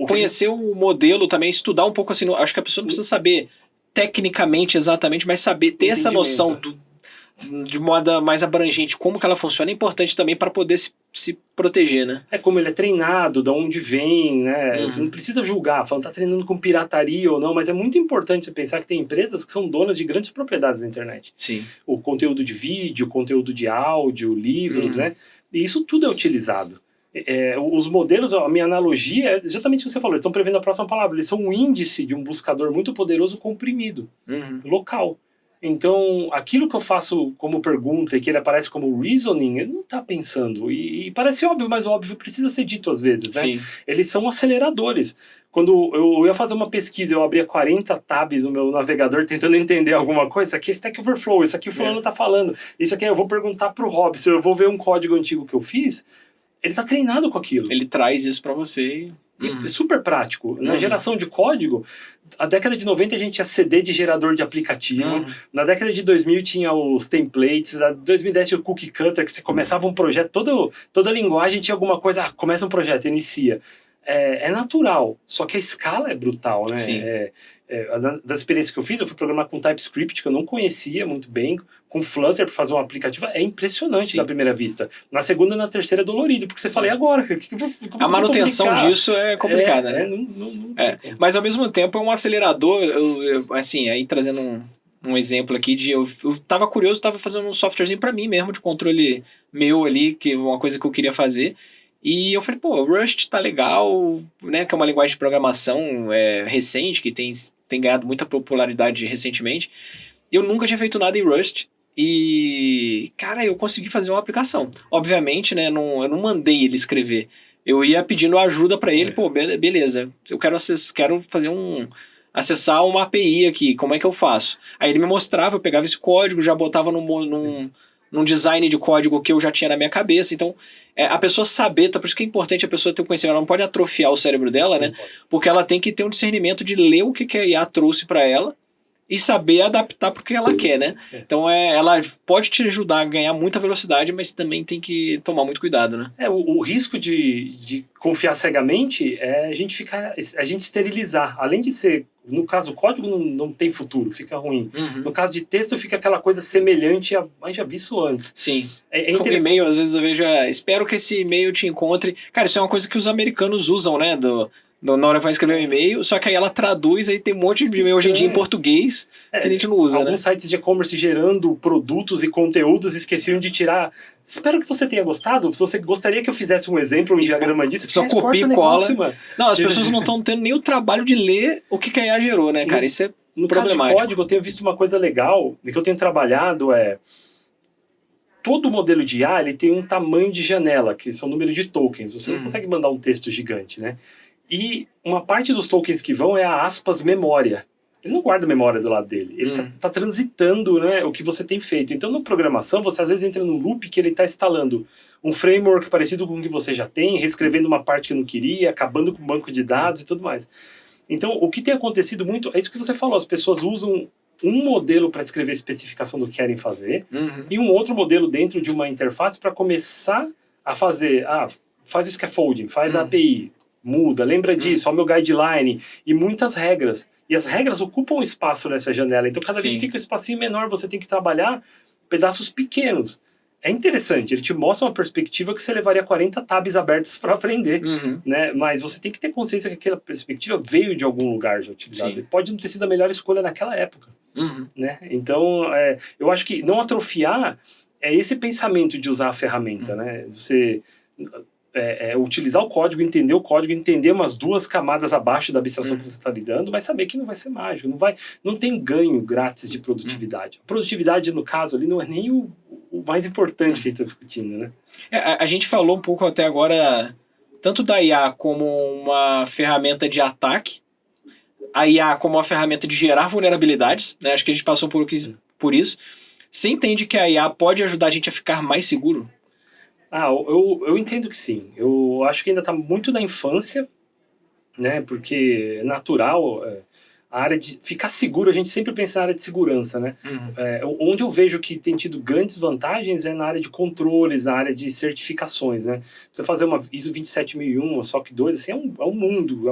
Conhecer o modelo também, estudar um pouco assim, acho que a pessoa não precisa saber tecnicamente exatamente, mas saber ter essa noção de modo mais abrangente, como que ela funciona, é importante também para poder se proteger, né? É como ele é treinado, de onde vem, né? Você não precisa julgar, falando tá treinando com pirataria ou não, mas é muito importante você pensar que tem empresas que são donas de grandes propriedades na internet. Sim. O conteúdo de vídeo, o conteúdo de áudio, livros, né? E isso tudo é utilizado. Os modelos, a minha analogia é justamente o que você falou, eles estão prevendo a próxima palavra, eles são um índice de um buscador muito poderoso comprimido, local. Então, aquilo que eu faço como pergunta e que ele aparece como reasoning, ele não está pensando. E parece óbvio, mas óbvio precisa ser dito às vezes, né? Sim. Eles são aceleradores. Quando eu ia fazer uma pesquisa, eu abria 40 tabs no meu navegador tentando entender alguma coisa. Isso aqui é Stack Overflow, isso aqui o fulano está falando. Isso aqui eu vou perguntar para o Robson, eu vou ver um código antigo que eu fiz. Ele está treinado com aquilo. Ele traz isso para você. É super prático. Na geração de código, a década de 90 a gente tinha CD de gerador de aplicativo. Na década de 2000 tinha os templates. Na 2010 tinha o cookie cutter, que você começava um projeto. Toda linguagem tinha alguma coisa. Começa um projeto, inicia. É natural, só que a escala é brutal, né? Sim. Das experiências que eu fiz, eu fui programar com TypeScript, que eu não conhecia muito bem, com Flutter para fazer um aplicativo, é impressionante da primeira vista. Na segunda e na terceira é dolorido, porque você fala, e agora? A manutenção disso é complicada, né? Mas ao mesmo tempo é um acelerador, assim, aí trazendo um exemplo aqui de eu tava curioso, tava fazendo um softwarezinho para mim mesmo, de controle meu ali, que é uma coisa que eu queria fazer. E eu falei, o Rust tá legal, né, que é uma linguagem de programação recente, que tem ganhado muita popularidade recentemente. Eu nunca tinha feito nada em Rust e, cara, eu consegui fazer uma aplicação. Obviamente, né, eu não mandei ele escrever. Eu ia pedindo ajuda para ele, beleza, eu quero acessar uma API aqui, como é que eu faço? Aí ele me mostrava, eu pegava esse código, já botava num design de código que eu já tinha na minha cabeça. Então, a pessoa saber, tá? Por isso que é importante a pessoa ter um conhecimento. Ela não pode atrofiar o cérebro dela, né? Porque ela tem que ter um discernimento de ler o que a IA trouxe para ela e saber adaptar pro que ela quer, né? Então, ela pode te ajudar a ganhar muita velocidade, mas também tem que tomar muito cuidado, né? O risco de confiar cegamente é a gente esterilizar. Além de ser, no caso, o código não tem futuro, fica ruim. No caso de texto, fica aquela coisa semelhante a gente já viu isso antes. Sim. O e-mail, às vezes eu vejo, espero que esse e-mail te encontre. Cara, isso é uma coisa que os americanos usam, né? Na hora que vai escrever um e-mail, só que aí ela traduz, aí tem um monte de e-mail hoje em dia em português que a gente não usa, alguns sites de e-commerce gerando produtos e conteúdos esqueciam de tirar. Espero que você tenha gostado. Se você gostaria que eu fizesse um exemplo, um diagrama disso, só copia e cola. Não, as pessoas não estão tendo nem o trabalho de ler o que a IA gerou, né, cara? Isso é no problemático. Caso de código, eu tenho visto uma coisa legal, que eu tenho trabalhado todo modelo de IA, ele tem um tamanho de janela, que são o número de tokens. Você não consegue mandar um texto gigante, né? E uma parte dos tokens que vão é a aspas memória. Ele não guarda memória do lado dele. Ele tá transitando, né, o que você tem feito. Então, na programação, você às vezes entra num loop que ele está instalando um framework parecido com o que você já tem, reescrevendo uma parte que não queria, acabando com o banco de dados e tudo mais. Então, o que tem acontecido muito é isso que você falou. As pessoas usam um modelo para escrever a especificação do que querem fazer e um outro modelo dentro de uma interface para começar a fazer... faz o scaffolding, faz a API... Muda, lembra disso, ó, meu guideline e muitas regras. E as regras ocupam espaço nessa janela. Então, cada vez fica um espacinho menor, você tem que trabalhar pedaços pequenos. É interessante, ele te mostra uma perspectiva que você levaria 40 tabs abertas para aprender. Né? Mas você tem que ter consciência que aquela perspectiva veio de algum lugar já utilizado. Ele pode não ter sido a melhor escolha naquela época. Né? Então, eu acho que não atrofiar é esse pensamento de usar a ferramenta. Né? Você... utilizar o código, entender umas 2 camadas abaixo da abstração que você está lidando, mas saber que não vai ser mágico, não tem ganho grátis de produtividade. A produtividade, no caso, ali não é nem o mais importante que a gente está discutindo, né? A gente falou um pouco até agora, tanto da IA como uma ferramenta de ataque, a IA como uma ferramenta de gerar vulnerabilidades, né? Acho que a gente passou por isso. Você entende que a IA pode ajudar a gente a ficar mais seguro? Eu entendo que sim. Eu acho que ainda está muito na infância, né? Porque é natural, a área de ficar seguro, a gente sempre pensa na área de segurança, né? Onde eu vejo que tem tido grandes vantagens é na área de controles, na área de certificações, né? Você fazer uma ISO 27001, uma SOC 2, assim, é um mundo,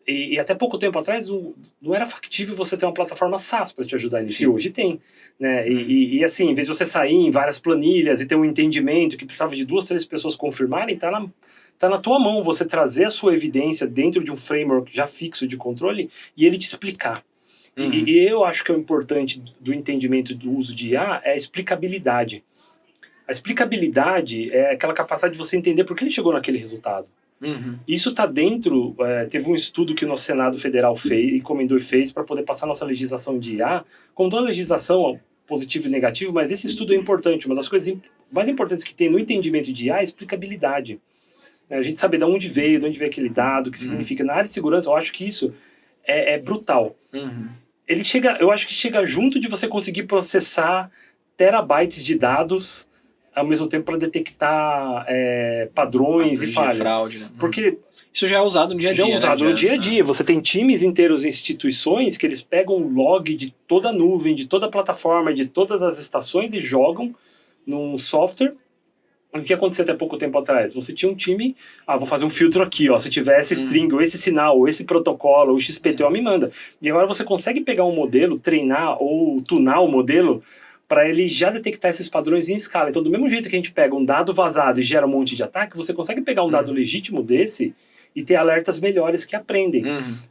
E até pouco tempo atrás não era factível você ter uma plataforma SaaS para te ajudar nisso. E hoje tem. Né? E assim, em vez de você sair em várias planilhas e ter um entendimento que precisava de 2, 3 pessoas confirmarem, tá na tua mão você trazer a sua evidência dentro de um framework já fixo de controle e ele te explicar. E eu acho que o importante do entendimento do uso de IA é a explicabilidade. A explicabilidade é aquela capacidade de você entender por que ele chegou naquele resultado. Isso está dentro, teve um estudo que o nosso Senado Federal encomendou e fez para poder passar nossa legislação de IA, como toda legislação, positivo e negativo, mas esse estudo é importante. Uma das coisas mais importantes que tem no entendimento de IA é a explicabilidade. A gente saber de onde veio aquele dado, o que significa. Na área de segurança, eu acho que isso é brutal. Eu acho que chega junto de você conseguir processar terabytes de dados ao mesmo tempo para detectar padrões e falhas. Fraude, né? Porque isso já é usado no dia a dia. Já é usado no dia a dia. Você tem times inteiros, instituições, que eles pegam o log de toda a nuvem, de toda a plataforma, de todas as estações e jogam num software. O que aconteceu até pouco tempo atrás? Você tinha um time, vou fazer um filtro aqui, ó, se tiver essa string, ou esse sinal, ou esse protocolo, ou o XPTO, me manda. E agora você consegue pegar um modelo, treinar ou tunar o modelo para ele já detectar esses padrões em escala. Então, do mesmo jeito que a gente pega um dado vazado e gera um monte de ataque, você consegue pegar um dado legítimo desse e ter alertas melhores que aprendem.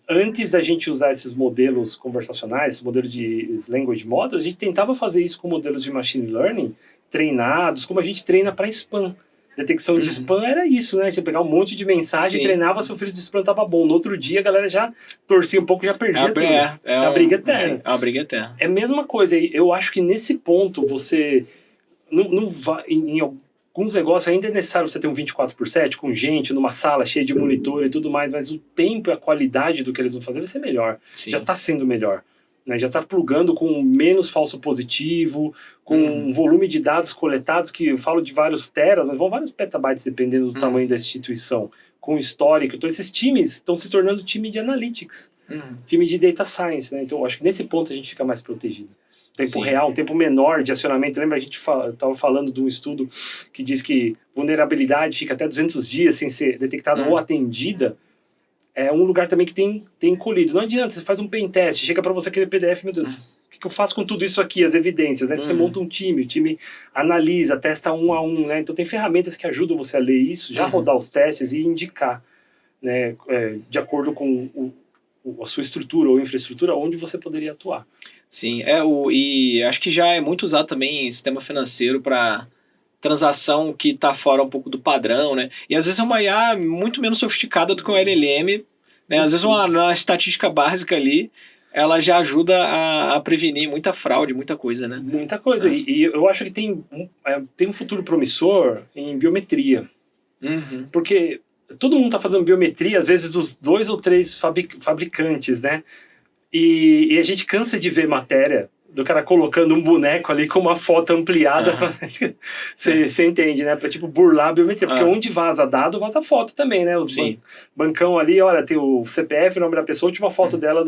Antes da gente usar esses modelos conversacionais, esses modelos de language models, a gente tentava fazer isso com modelos de machine learning treinados, como a gente treina para spam. Detecção de spam era isso, né? Você pegar um monte de mensagem, treinava, seu filtro de spam tava bom. No outro dia, a galera já torcia um pouco, já perdia tudo. É a briga eterna. Sim, é uma briga eterna. É a mesma coisa. Eu acho que nesse ponto, você não vai... Em alguns negócios ainda é necessário você ter um 24/7 com gente, numa sala cheia de monitor e tudo mais, mas o tempo e a qualidade do que eles vão fazer vai ser melhor. Já está sendo melhor. né? Já está plugando com menos falso positivo, com um volume de dados coletados, que eu falo de vários teras, mas vão vários petabytes, dependendo do tamanho da instituição, com histórico. Então, esses times estão se tornando time de analytics, time de data science, né? Então, eu acho que nesse ponto a gente fica mais protegido. Tempo real, um tempo menor de acionamento. Lembra, a gente estava falando de um estudo que diz que vulnerabilidade fica até 200 dias sem ser detectada ou atendida. É um lugar também que tem colhido. Não adianta, você faz um pen test, chega para você aquele PDF, meu Deus, o que eu faço com tudo isso aqui, as evidências, né? Você monta um time, o time analisa, testa um a um, né? Então tem ferramentas que ajudam você a ler isso, já rodar os testes e indicar, né? De acordo com a sua estrutura ou infraestrutura, onde você poderia atuar. Sim, e acho que já é muito usado também em sistema financeiro para transação que está fora um pouco do padrão, né? E às vezes é uma IA muito menos sofisticada do que um LLM, né? Às vezes uma estatística básica ali, ela já ajuda a prevenir muita fraude, muita coisa, né? Muita coisa. E eu acho que tem um futuro promissor em biometria. Porque todo mundo está fazendo biometria, às vezes dos 2 ou 3 fabricantes, né? E a gente cansa de ver matéria do cara colocando um boneco ali com uma foto ampliada. Você entende, né? Pra tipo burlar a biometria. Porque onde vaza dado, vaza foto também, né? Os bancão ali, olha, tem o CPF, o nome da pessoa, a última foto dela.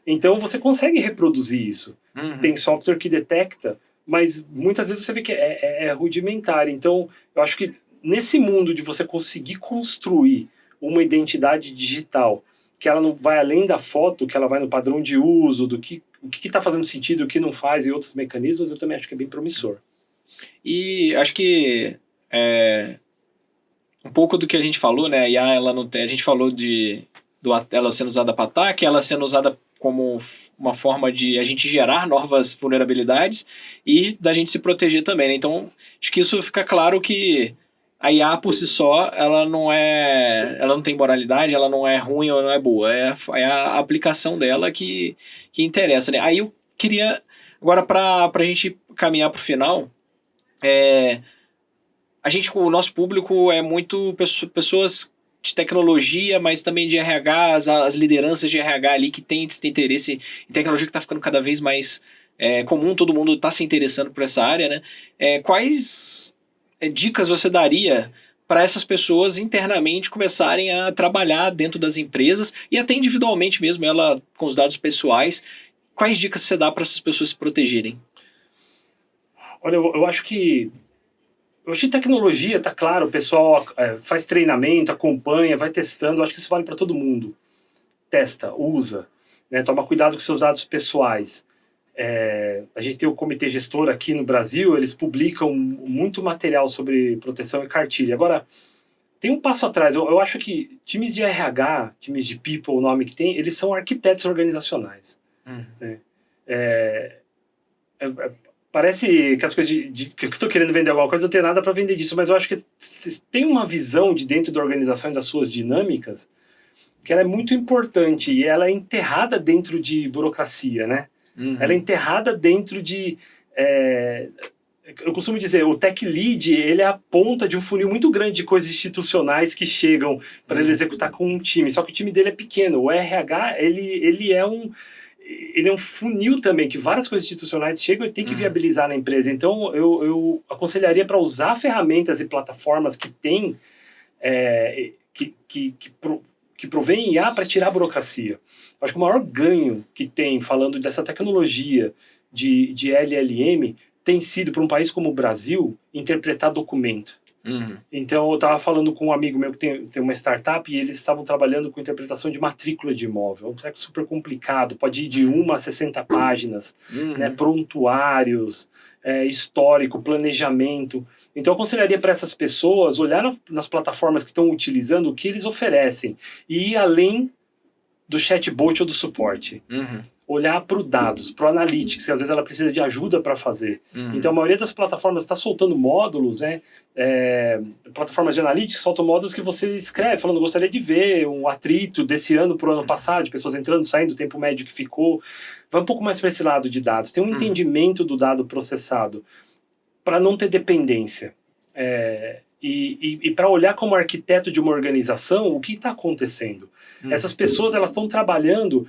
Então você consegue reproduzir isso. Tem software que detecta, mas muitas vezes você vê que é rudimentar. Então eu acho que nesse mundo de você conseguir construir uma identidade digital, que ela não vai além da foto, que ela vai no padrão de uso, do que o que está fazendo sentido, o que não faz e outros mecanismos, eu também acho que é bem promissor. E acho que um pouco do que a gente falou, né? A IA, ela não tem, a gente falou ela sendo usada para ataque, ela sendo usada como uma forma de a gente gerar novas vulnerabilidades e da gente se proteger também, né? Então, acho que isso fica claro que a IA por si só, ela não tem moralidade, ela não é ruim ou não é boa, é a aplicação dela que interessa, né? Aí eu queria, agora pra gente caminhar pro final, o nosso público é muito pessoas de tecnologia, mas também de RH, as lideranças de RH ali que tem esse interesse em tecnologia que está ficando cada vez mais comum, todo mundo está se interessando por essa área, né? Quais dicas você daria para essas pessoas internamente começarem a trabalhar dentro das empresas e até individualmente mesmo, ela com os dados pessoais? Quais dicas você dá para essas pessoas se protegerem? Olha, eu acho que tecnologia, tá claro, o pessoal faz treinamento, acompanha, vai testando, eu acho que isso vale para todo mundo. Testa, usa, né? Toma cuidado com seus dados pessoais. A gente tem o comitê gestor aqui no Brasil, eles publicam muito material sobre proteção e cartilha. Agora, tem um passo atrás, eu acho que times de RH, times de people, o nome que tem, eles são arquitetos organizacionais. Né? Parece que as coisas que eu estou querendo vender alguma coisa, eu não tenho nada para vender disso, mas eu acho que tem uma visão de dentro da organização e das suas dinâmicas que ela é muito importante e ela é enterrada dentro de burocracia, né? Ela é enterrada dentro de... eu costumo dizer, o tech lead, ele é a ponta de um funil muito grande de coisas institucionais que chegam para ele executar com um time, só que o time dele é pequeno. O RH, ele é um funil também, que várias coisas institucionais chegam e tem que viabilizar na empresa. Então, eu aconselharia para usar ferramentas e plataformas que tem, que provém IA para tirar a burocracia. Acho que o maior ganho que tem, falando dessa tecnologia de LLM, tem sido, para um país como o Brasil, interpretar documento. Então, eu estava falando com um amigo meu que tem uma startup e eles estavam trabalhando com interpretação de matrícula de imóvel. É um treco super complicado, pode ir de 1 a 60 páginas, né, prontuários, histórico, planejamento. Então, eu aconselharia para essas pessoas olhar nas plataformas que estão utilizando o que eles oferecem e ir além do chatbot ou do suporte. Olhar para os dados, para o analytics, que às vezes ela precisa de ajuda para fazer. Então, a maioria das plataformas está soltando módulos, né? Plataformas de analytics soltam módulos que você escreve, falando, gostaria de ver um atrito desse ano para o ano passado, de pessoas entrando, saindo, o tempo médio que ficou. Vai um pouco mais para esse lado de dados. Tem um entendimento do dado processado para não ter dependência. E para olhar como arquiteto de uma organização, o que está acontecendo? Essas pessoas, elas estão trabalhando,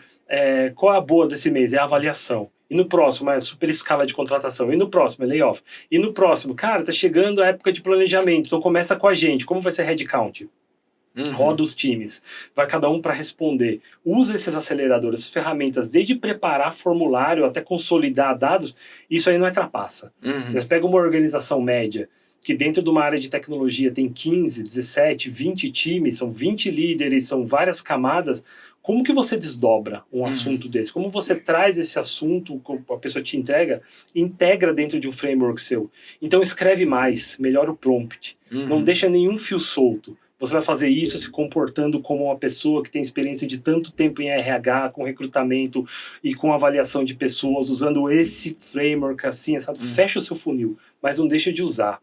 qual é a boa desse mês? É a avaliação. E no próximo, é super escala de contratação. E no próximo, é layoff. E no próximo, cara, tá chegando a época de planejamento, então começa com a gente. Como vai ser headcount? Roda os times, vai cada um para responder. Usa esses aceleradores, essas ferramentas, desde preparar formulário até consolidar dados, isso aí não é trapaça. Pega uma organização média, que dentro de uma área de tecnologia tem 15, 17, 20 times, são 20 líderes, são várias camadas. Como que você desdobra um assunto desse? Como você traz esse assunto, a pessoa te integra dentro de um framework seu? Então escreve mais, melhora o prompt. Não deixa nenhum fio solto. Você vai fazer isso se comportando como uma pessoa que tem experiência de tanto tempo em RH, com recrutamento e com avaliação de pessoas, usando esse framework assim, sabe? Fecha o seu funil, mas não deixa de usar.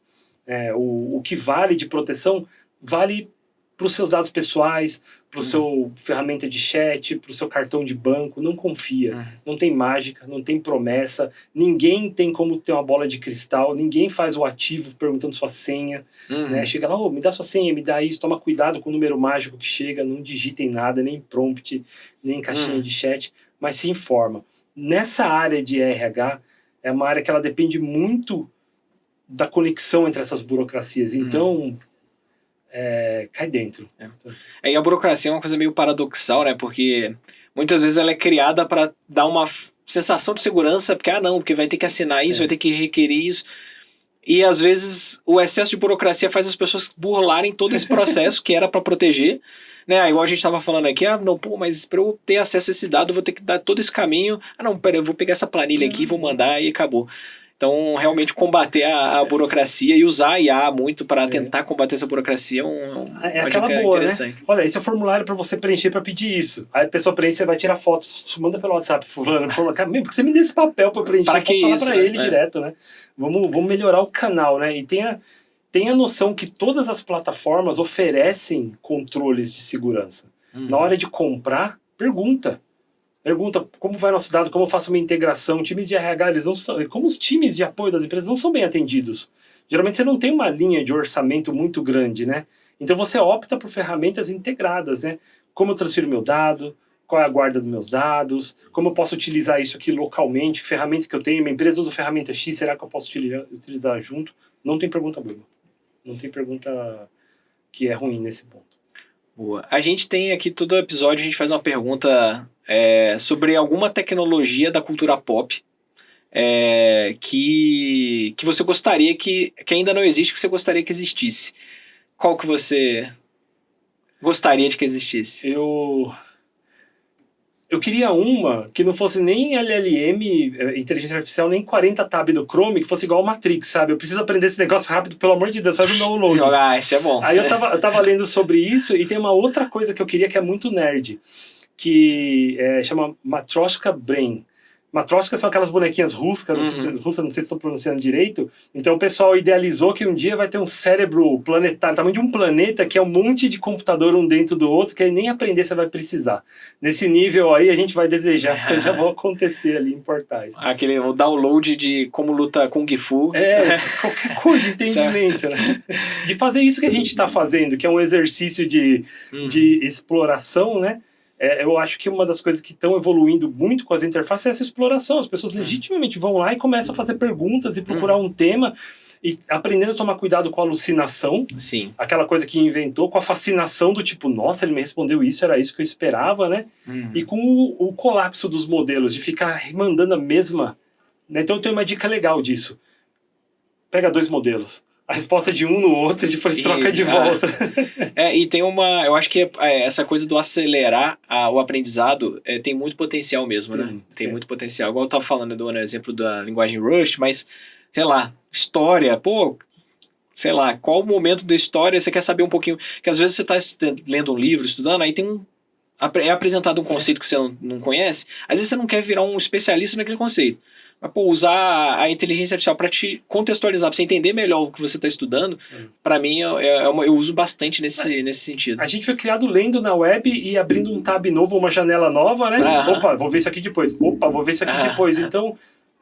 O que vale de proteção vale para os seus dados pessoais, para o seu ferramenta de chat, para o seu cartão de banco. Não confia, não tem mágica, não tem promessa, ninguém tem como ter uma bola de cristal, ninguém faz o ativo perguntando sua senha, né? Chega lá, me dá sua senha, me dá isso, toma cuidado com o número mágico que chega, não digitem nada, nem prompt, nem caixinha de chat, mas se informa. Nessa área de RH, é uma área que ela depende muito da conexão entre essas burocracias, então cai dentro. E a burocracia é uma coisa meio paradoxal, né? Porque muitas vezes ela é criada para dar uma sensação de segurança, porque vai ter que assinar isso, vai ter que requerer isso. E às vezes o excesso de burocracia faz as pessoas burlarem todo esse processo que era para proteger, né? Igual a gente estava falando aqui, mas para eu ter acesso a esse dado eu vou ter que dar todo esse caminho. Eu vou pegar essa planilha aqui, vou mandar e acabou. Então, realmente, combater a burocracia e usar a IA muito para tentar combater essa burocracia é aquela boa, né? Olha, esse é o formulário para você preencher para pedir isso. Aí a pessoa preenche, você vai tirar fotos, manda pelo WhatsApp, fulano, cara, mesmo porque você me dê esse papel para preencher, para que falar para ele direto, né? Vamos melhorar o canal, né? E tem a noção que todas as plataformas oferecem controles de segurança. Na hora de comprar, pergunta como vai nosso dado, como eu faço uma integração. Times de RH, eles não são, como os times de apoio das empresas não são bem atendidos. Geralmente você não tem uma linha de orçamento muito grande, né? Então você opta por ferramentas integradas, né? Como eu transfiro meu dado, qual é a guarda dos meus dados, como eu posso utilizar isso aqui localmente, que ferramenta que eu tenho, minha empresa usa ferramenta X, será que eu posso utilizar junto? Não tem pergunta boa. Não tem pergunta que é ruim nesse ponto. Boa. A gente tem aqui, todo episódio, a gente faz uma pergunta sobre alguma tecnologia da cultura pop que você gostaria que ainda não existe, que você gostaria que existisse. Qual que você gostaria de que existisse? Eu queria uma que não fosse nem LLM, inteligência artificial, nem 40 tab do Chrome, que fosse igual ao Matrix, sabe? Eu preciso aprender esse negócio rápido, pelo amor de Deus, faz um download. Esse é bom. Aí eu tava lendo sobre isso, e tem uma outra coisa que eu queria que é muito nerd, que chama Matryoshka Brain. Matryoshka são aquelas bonequinhas russas, não sei se estou pronunciando direito. Então o pessoal idealizou que um dia vai ter um cérebro planetário, tamanho de um planeta, que é um monte de computador um dentro do outro, que aí nem aprender você vai precisar. Nesse nível aí a gente vai desejar, as coisas já vão acontecer ali em portais. O download de como luta Kung Fu. Qualquer coisa de entendimento, né? De fazer isso que a gente está fazendo, que é um exercício de exploração, né? Eu acho que uma das coisas que estão evoluindo muito com as interfaces é essa exploração. As pessoas legitimamente vão lá e começam a fazer perguntas e procurar um tema e aprendendo a tomar cuidado com a alucinação. Sim. Aquela coisa que inventou, com a fascinação do tipo, nossa, ele me respondeu isso, era isso que eu esperava, né? E com o colapso dos modelos, de ficar mandando a mesma... Né? Então eu tenho uma dica legal disso. Pega 2 modelos. A resposta de um no outro e depois troca de volta. E tem eu acho que essa coisa do acelerar o aprendizado tem muito potencial mesmo, né? Tem muito potencial. Igual eu tava falando do exemplo da linguagem Rust, mas, sei lá, história, sei lá, qual o momento da história você quer saber um pouquinho, que às vezes você tá lendo um livro, estudando, aí tem é apresentado um conceito que você não conhece, às vezes você não quer virar um especialista naquele conceito. Mas, usar a inteligência artificial para te contextualizar, para você entender melhor o que você está estudando, para mim, eu uso bastante nesse sentido. A gente foi criado lendo na web e abrindo um tab novo, uma janela nova, né? Opa, vou ver isso aqui depois. Opa, vou ver isso aqui depois. Então,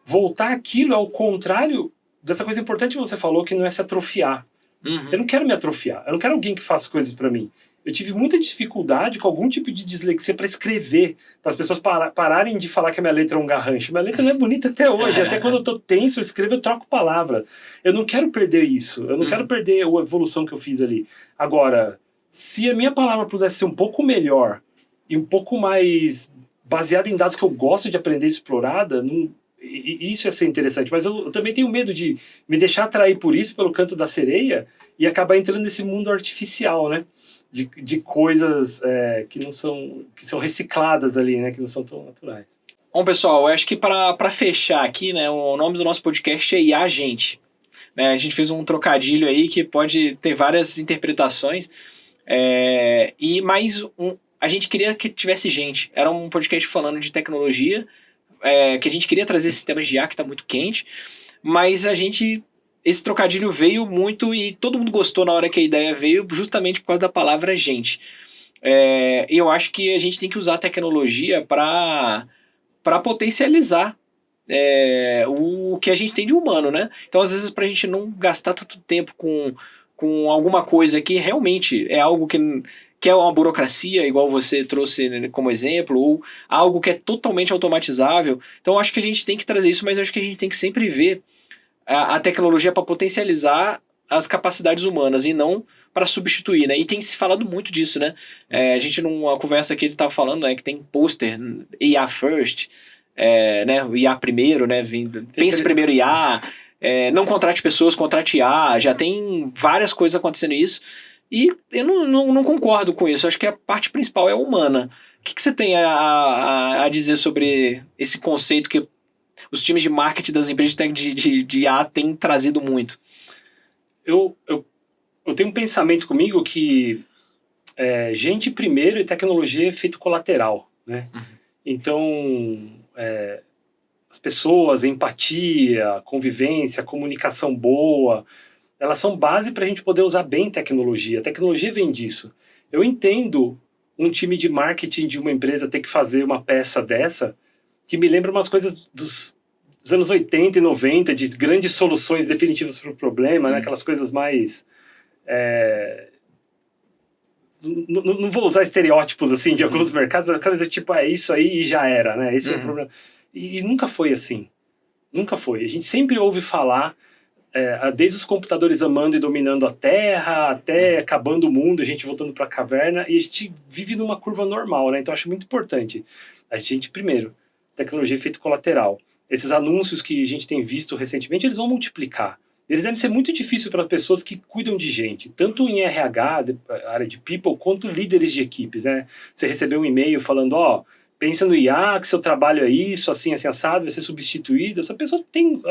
voltar aquilo ao contrário dessa coisa importante que você falou, que não é se atrofiar. Eu não quero me atrofiar, eu não quero alguém que faça coisas para mim. Eu tive muita dificuldade com algum tipo de dislexia para escrever, para as pessoas pararem de falar que a minha letra é um garrancho. Minha letra não é bonita até hoje, até quando eu tô tenso, eu escrevo, eu troco palavra. Eu não quero perder isso, eu não quero perder a evolução que eu fiz ali. Agora, se a minha palavra pudesse ser um pouco melhor e um pouco mais baseada em dados que eu gosto de aprender e explorada, isso ia ser interessante. Mas eu também tenho medo de me deixar atrair por isso, pelo canto da sereia, e acabar entrando nesse mundo artificial, né? De coisas que são recicladas ali, né? Que não são tão naturais. Bom, pessoal, eu acho que para fechar aqui, né, o nome do nosso podcast é IA Gente. Né, a gente fez um trocadilho aí que pode ter várias interpretações. A gente queria que tivesse gente. Era um podcast falando de tecnologia, que a gente queria trazer sistemas de IA que está muito quente, mas esse trocadilho veio muito e todo mundo gostou na hora que a ideia veio, justamente por causa da palavra gente. E eu acho que a gente tem que usar a tecnologia para potencializar o que a gente tem de humano, né? Então, às vezes, para a gente não gastar tanto tempo com alguma coisa que realmente é algo que é uma burocracia, igual você trouxe, né, como exemplo, ou algo que é totalmente automatizável. Então, eu acho que a gente tem que trazer isso, mas eu acho que a gente tem que sempre ver a tecnologia para potencializar as capacidades humanas e não para substituir, né? E tem se falado muito disso, né? A gente, numa conversa que ele estava falando, né, que tem pôster IA first, né, o IA primeiro, né? Pense primeiro IA, não contrate pessoas, contrate IA, já tem várias coisas acontecendo isso. E eu não concordo com isso. Eu acho que a parte principal é humana. O que você tem a dizer sobre esse conceito que os times de marketing das empresas de IA têm trazido muito? Eu tenho um pensamento comigo que gente primeiro e tecnologia é efeito colateral, né? Então, as pessoas, empatia, convivência, comunicação boa, elas são base para a gente poder usar bem tecnologia. A tecnologia vem disso. Eu entendo um time de marketing de uma empresa ter que fazer uma peça dessa, que me lembra umas coisas dos anos 80 e 90, de grandes soluções definitivas para o problema, né? Aquelas coisas mais... Não vou usar estereótipos assim de alguns mercados, mas aquelas tipo, isso aí e já era, né? Esse é o problema. E nunca foi assim. Nunca foi. A gente sempre ouve falar, desde os computadores amando e dominando a Terra, até acabando o mundo, a gente voltando para a caverna, e a gente vive numa curva normal, né? Então acho muito importante. A gente, primeiro, tecnologia é efeito colateral. Esses anúncios que a gente tem visto recentemente, eles vão multiplicar. Eles devem ser muito difíceis para pessoas que cuidam de gente, tanto em RH, área de people, quanto líderes de equipes, né? Você recebeu um e-mail falando, pensa no IA, que seu trabalho é isso, assim, assado, vai ser substituído. Essa pessoa tem...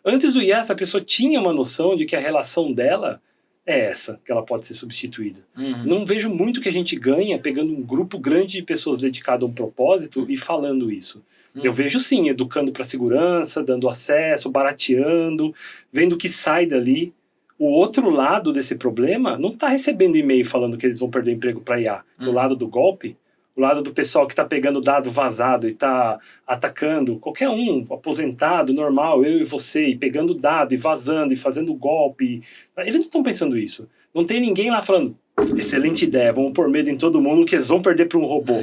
Antes do IA, essa pessoa tinha uma noção de que a relação dela é essa, que ela pode ser substituída. Não vejo muito que a gente ganha pegando um grupo grande de pessoas dedicado a um propósito e falando isso. Eu vejo sim, educando para segurança, dando acesso, barateando, vendo o que sai dali. O outro lado desse problema não está recebendo e-mail falando que eles vão perder emprego para IA. O lado do golpe, o lado do pessoal que está pegando dado vazado e está atacando qualquer um, aposentado, normal, eu e você, e pegando dado e vazando e fazendo golpe. Eles não estão pensando isso. Não tem ninguém lá falando, excelente ideia, vamos pôr medo em todo mundo que eles vão perder para um robô.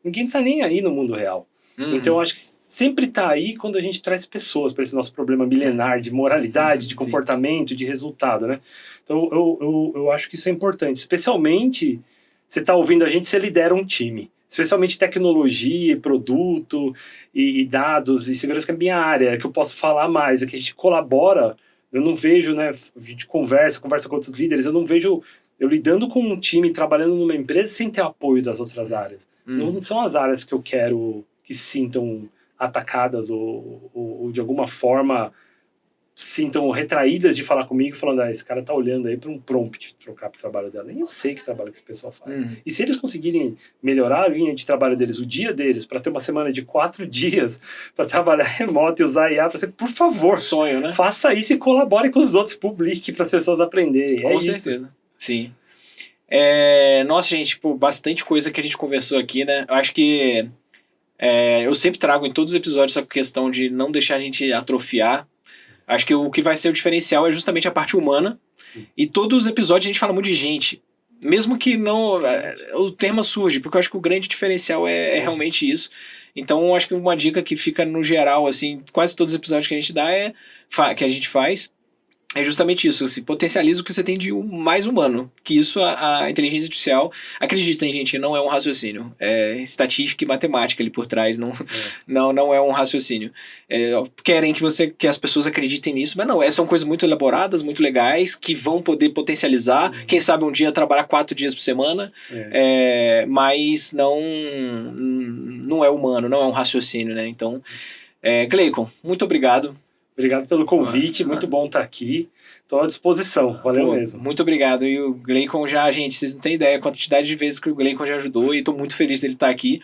Ninguém está nem aí no mundo real. Então eu acho que sempre está aí quando a gente traz pessoas para esse nosso problema milenar de moralidade, de comportamento, de resultado, né? Então eu acho que isso é importante. Especialmente, você está ouvindo a gente, você lidera um time. Especialmente tecnologia, produto e dados e segurança, que é a minha área, que eu posso falar mais, é que a gente colabora. Eu não vejo, né? A gente conversa com outros líderes, eu não vejo... Eu lidando com um time, trabalhando numa empresa sem ter apoio das outras áreas. Não são as áreas que eu quero que se sintam atacadas ou de alguma forma se sintam retraídas de falar comigo, falando, esse cara tá olhando aí para um prompt trocar para o trabalho dela. Nem eu sei que trabalho que esse pessoal faz. E se eles conseguirem melhorar a linha de trabalho deles, o dia deles, para ter uma semana de 4 dias para trabalhar remoto e usar IA, você, por favor, Sonho, né? faça isso e colabore com os outros, publique para as pessoas aprenderem. Com certeza. Sim. Nossa, gente, bastante coisa que a gente conversou aqui, né? Eu acho que eu sempre trago em todos os episódios essa questão de não deixar a gente atrofiar. Acho que o que vai ser o diferencial é justamente a parte humana. E todos os episódios a gente fala muito de gente. Mesmo que não... o tema surge, porque eu acho que o grande diferencial é realmente isso. Então, acho que uma dica que fica no geral, assim, quase todos os episódios que a gente dá que a gente faz, é justamente isso, assim, potencializa o que você tem de mais humano, que isso a inteligência artificial, acreditem, gente, não é um raciocínio, é estatística e matemática ali por trás, não é um raciocínio. Querem que as pessoas acreditem nisso, mas não, são coisas muito elaboradas, muito legais, que vão poder potencializar, quem sabe um dia trabalhar 4 dias por semana, mas não é humano, não é um raciocínio, né? Então, Gleicon, muito obrigado. Obrigado pelo convite, muito bom estar aqui. Estou à disposição, valeu mesmo. Muito obrigado. E o Gleicon gente, vocês não têm ideia a quantidade de vezes que o Gleicon já ajudou e estou muito feliz dele estar aqui.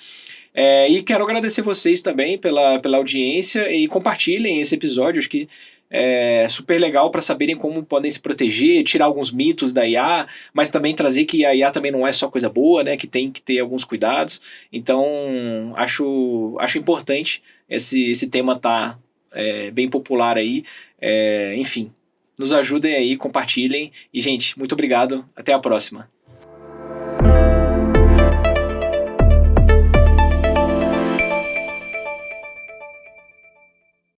E quero agradecer vocês também pela audiência e compartilhem esse episódio, acho que é super legal para saberem como podem se proteger, tirar alguns mitos da IA, mas também trazer que a IA também não é só coisa boa, né, que tem que ter alguns cuidados. Então, acho importante esse tema tá bem popular aí. Enfim, nos ajudem aí, compartilhem. E, gente, muito obrigado. Até a próxima.